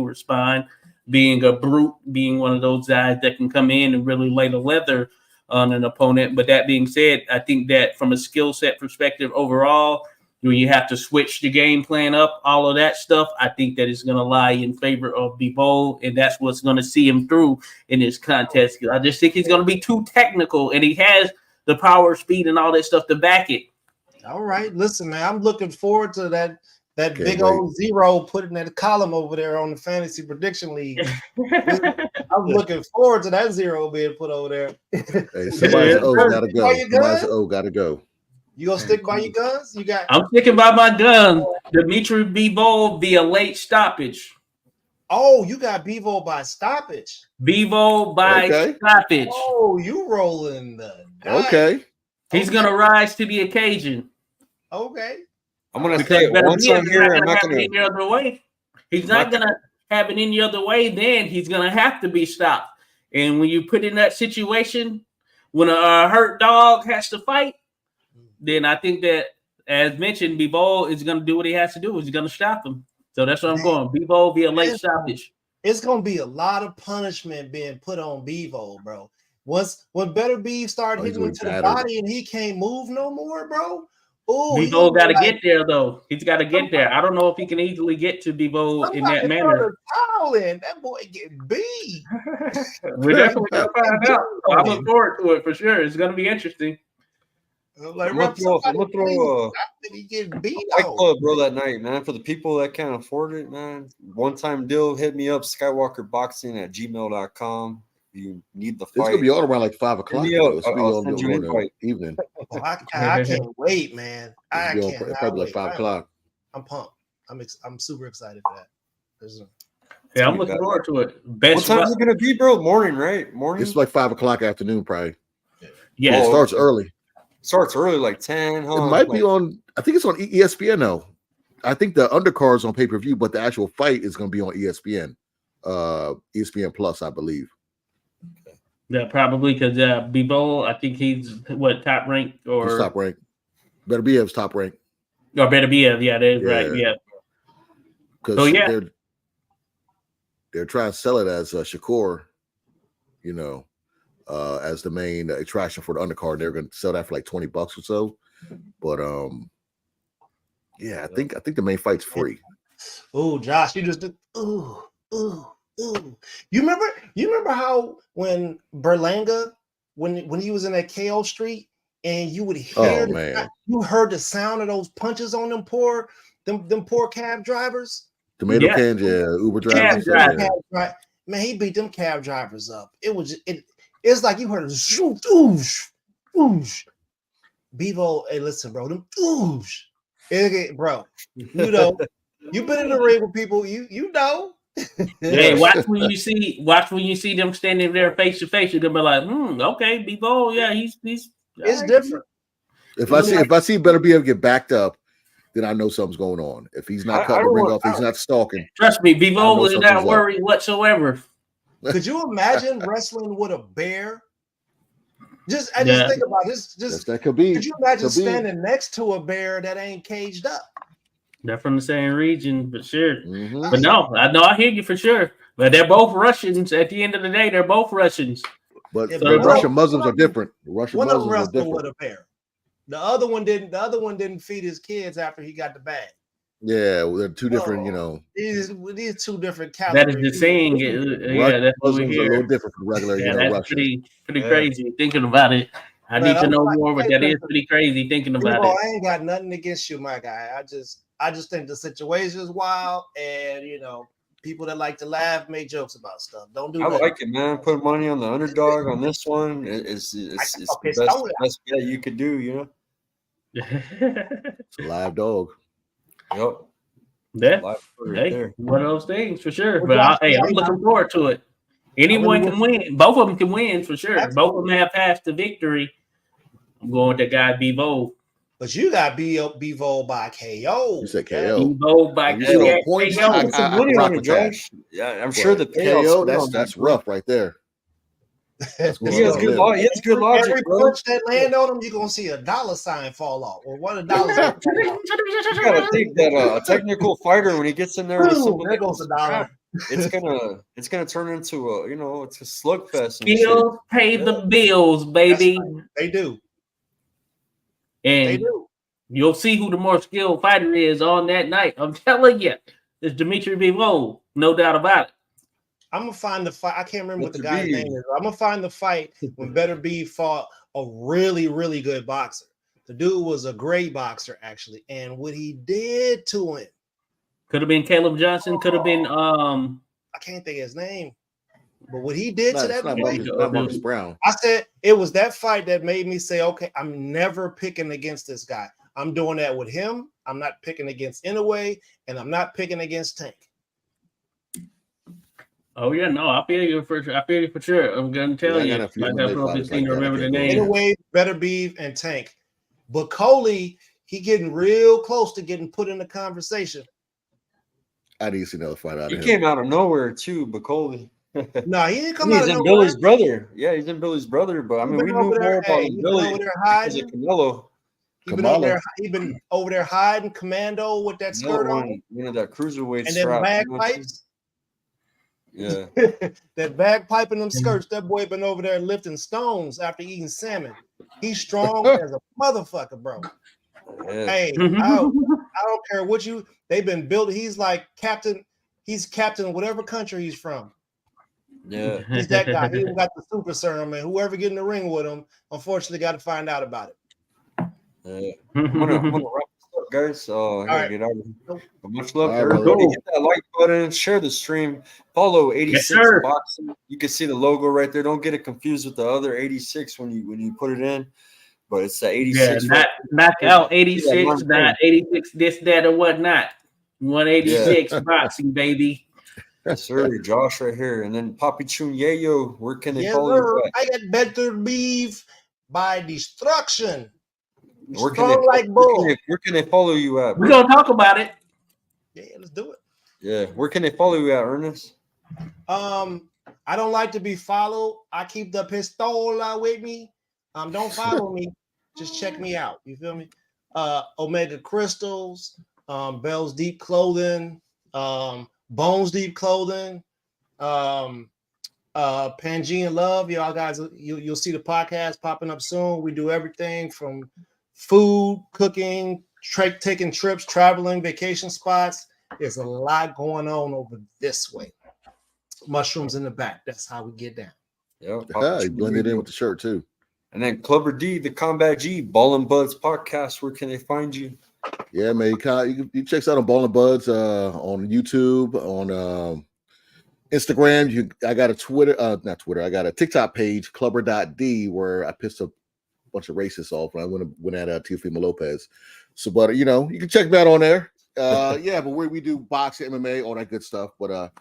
respond, being a brute, being one of those guys that can come in and really lay the leather on an opponent. But that being said, I think that from a skill set perspective overall, when you have to switch the game plan up, all of that stuff, I think that is going to lie in favor of Bivol, and that's what's going to see him through in this contest. I just think he's going to be too technical, and he has the power, speed, and all that stuff to back it. All right, listen, man, I'm looking forward to that big old zero put in that column over there on the fantasy prediction league. I'm looking forward to that zero being put over there. Hey, somebody's gotta go. Somebody's gotta go. You gonna stick by your guns? I'm sticking by my gun. Dmitry Bivol via late stoppage. Oh, you got Bivol by stoppage. Bivol by stoppage. Oh, you rolling the dice. Okay. He's gonna rise to the occasion. Okay. I'm gonna say it once on here. I'm not gonna the other way. He's not gonna have it any other way, then he's gonna have to be stopped. And when you put in that situation, when a hurt dog has to fight, then I think that, as mentioned, Bivol is gonna do what he has to do. He's gonna stop him. So that's where I'm going. Bivol be a late stoppage. It's gonna be a lot of punishment being put on Bivol, bro. When Beterbiev started hitting him to the body and he can't move no more, bro. Oh, Bivol got to get there though. He's got to get there. I don't know if he can easily get to Bivol in that manner. That boy getting beat. We're definitely gonna find out. I look forward to it for sure. It's gonna be interesting. I'm gonna throw a Fight Club, bro, that night, man. For the people that can't afford it, man. One-time deal, hit me up, skywalkerboxing@gmail.com. You need the fight. It's gonna be all around like 5 o'clock. I'll send you an invite. Evening. I can't wait, man. I can't. It's probably like 5 o'clock. I'm pumped. I'm super excited for that. Yeah, I'm looking forward to it. What time is it gonna be, bro? Morning, right? Morning. It's like 5 o'clock afternoon, probably. Yeah, it starts early. Starts early, like 10. Huh? It might be on. I think it's on ESPN though. I think the undercard's on pay-per-view, but the actual fight is going to be on ESPN, ESPN Plus, I believe. Yeah, probably because Bivol, I think he's top ranked or he's top ranked. Beterbiev's top ranked. Or Beterbiev, yeah, that is right, yeah. Because they're trying to sell it as Shakur, as the main attraction for the undercard. They're going to sell that for like $20 or so. But I think the main fight's free. Oh, Josh, you just did. Ooh. You remember how when Berlanga, when he was in that KO street, and you would hear you heard the sound of those punches on them poor cab drivers. Tomato cans, Uber drivers. Man, he beat them cab drivers up. It's like you heard oosh. Bivol, hey, listen, bro, them oosh. Bro, you've been in the ring with people, you know. Hey, watch when you see them standing there face to face, you're gonna be like, okay, Bivol, yeah, he's it's different. If I see Beterbiev get backed up, then I know something's going on. If he's not cutting the ring off, he's not stalking. Trust me, Bivol is not worried whatsoever. Could you imagine wrestling with a bear? Just think about this. Just that could be. Could you imagine standing next to a bear that ain't caged up? They're from the same region, but sure. Mm-hmm. But no, I hear you for sure. But they're both Russians. At the end of the day, they're both Russians. But the Russian Muslims are different. One of them wrestled with a bear. The other one didn't feed his kids after he got the bag. Yeah, they're two different, These two different calibers. That is the saying. That's what we hear. A little different from regular, that's Russians. Pretty crazy thinking about it. I need to know more, but that is pretty crazy thinking about it. I ain't got nothing against you, my guy. I just think the situation is wild, and people that like to laugh make jokes about stuff. Don't do that. I like it, man. Put money on the underdog on this one. It's the best bet you could do, It's a live dog. Yep. Yeah. One of those things for sure. But I'm looking forward to it. Anyone can win. Both of them can win for sure. Absolutely. Both of them have passed to victory. I'm going with the guy Bivol. But you got Bivol by KO. You said KO. Bivol by KO. Yeah, I'm sure the KO. That's rough right there. He has good logic. Every punch that land on him, you're gonna see a dollar sign fall off, or $1. You gotta think that a technical fighter, when he gets in there, there goes a dollar. It's gonna turn into it's a slugfest. Bills pay the bills, baby. They do. And they do. You'll see who the more skilled fighter is on that night. I'm telling you, it's Dmitry Bivol, no doubt about it. I'm gonna find the fight. I can't remember what the guy's name is. I'm gonna find the fight when Beterbiev fought a really, really good boxer. The dude was a great boxer, actually, and what he did to him. Could have been Caleb Johnson. Could have been I can't think of his name. But what he did to that not Marcus Brown. I said it was that fight that made me say, okay, I'm never picking against this guy. I'm doing that with him. I'm not picking against Inoue, and I'm not picking against Tank. Oh yeah, no, I feel you for sure. I'm gonna tell you. I definitely seem to remember the name. Inoue, Beterbiev, and Tank. But Coley, he getting real close to getting put in the conversation. I need to see another fight out He of him. came out of nowhere too, Bacoli. No, he didn't come He's out of in nowhere. Billy's brother. Yeah, he's in Billy's brother. But I mean, we knew more about him, Billy, over there because of hiding. Canelo. He been over there hiding, commando with that skirt on, one of that cruiserweight and strap. then bagpipes. Yeah, that bagpipe and them skirts. That boy been over there lifting stones after eating salmon. He's strong as a motherfucker, bro. yeah. Hey, I don't care what you. They've been built. He's like captain. He's captain of whatever country he's from. Yeah, he's that guy. He even got the super serum, and whoever get in the ring with him, unfortunately, got to find out about it. Yeah. I'm gonna wrap this up, guys. So I gotta get out of here. But much love to everybody. Hit that like button, share the stream, follow 86 Boxing. You can see the logo right there. Don't get it confused with the other 86 when you put it in. But it's the 86. Yeah, knock out 86, not 86, this, that, or whatnot. 186 boxing, baby. Yes, sir. Josh right here. And then Papi Chun Yayo, where can they follow you at? I got Beterbiev by destruction. Where can they follow you at? We're going to talk about it. Yeah, let's do it. Yeah. Where can they follow you at, Ernest? I don't like to be followed. I keep the pistola with me. Don't follow me. Just check me out. You feel me? Omega Crystals, Bell's Deep Clothing, Bones Deep Clothing, Pangea Love. Y'all guys, you'll see the podcast popping up soon. We do everything from food, cooking, taking trips, traveling, vacation spots. There's a lot going on over this way. Mushrooms in the back. That's how we get down. Yeah, he blended in with the shirt too. And then Clubber D, the Combat G, Ball and Buds podcast. Where can they find you? Yeah, man. You check us out on Ball and Buds on YouTube, on Instagram. I got a not Twitter. I got a TikTok page, Clubber.D, where I pissed a bunch of racists off when I went at Teofimo Lopez. So, but you can check me out on there. Yeah, but we do boxing, MMA, all that good stuff. But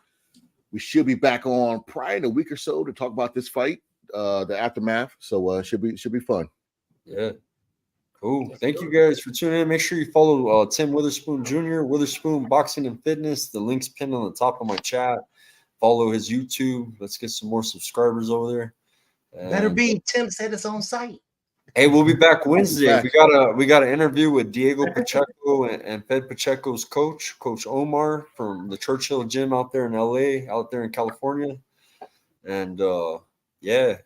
we should be back on probably in a week or so to talk about this fight, the aftermath. So should be fun. Yeah. Cool. Thank you guys for tuning in. Make sure you follow Tim Witherspoon Jr., Witherspoon Boxing and Fitness. The link's pinned on the top of my chat. Follow his YouTube. Let's get some more subscribers over there. Better be. Tim said it's on site. Hey, we'll be back Wednesday. We got an interview with Diego Pacheco and Fed Pacheco's coach, Coach Omar from the Churchill Gym out there in LA, out there in California. And yeah,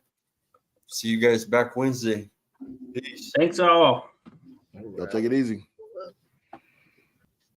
see you guys back Wednesday. Peace. Thanks all. Y'all take it easy.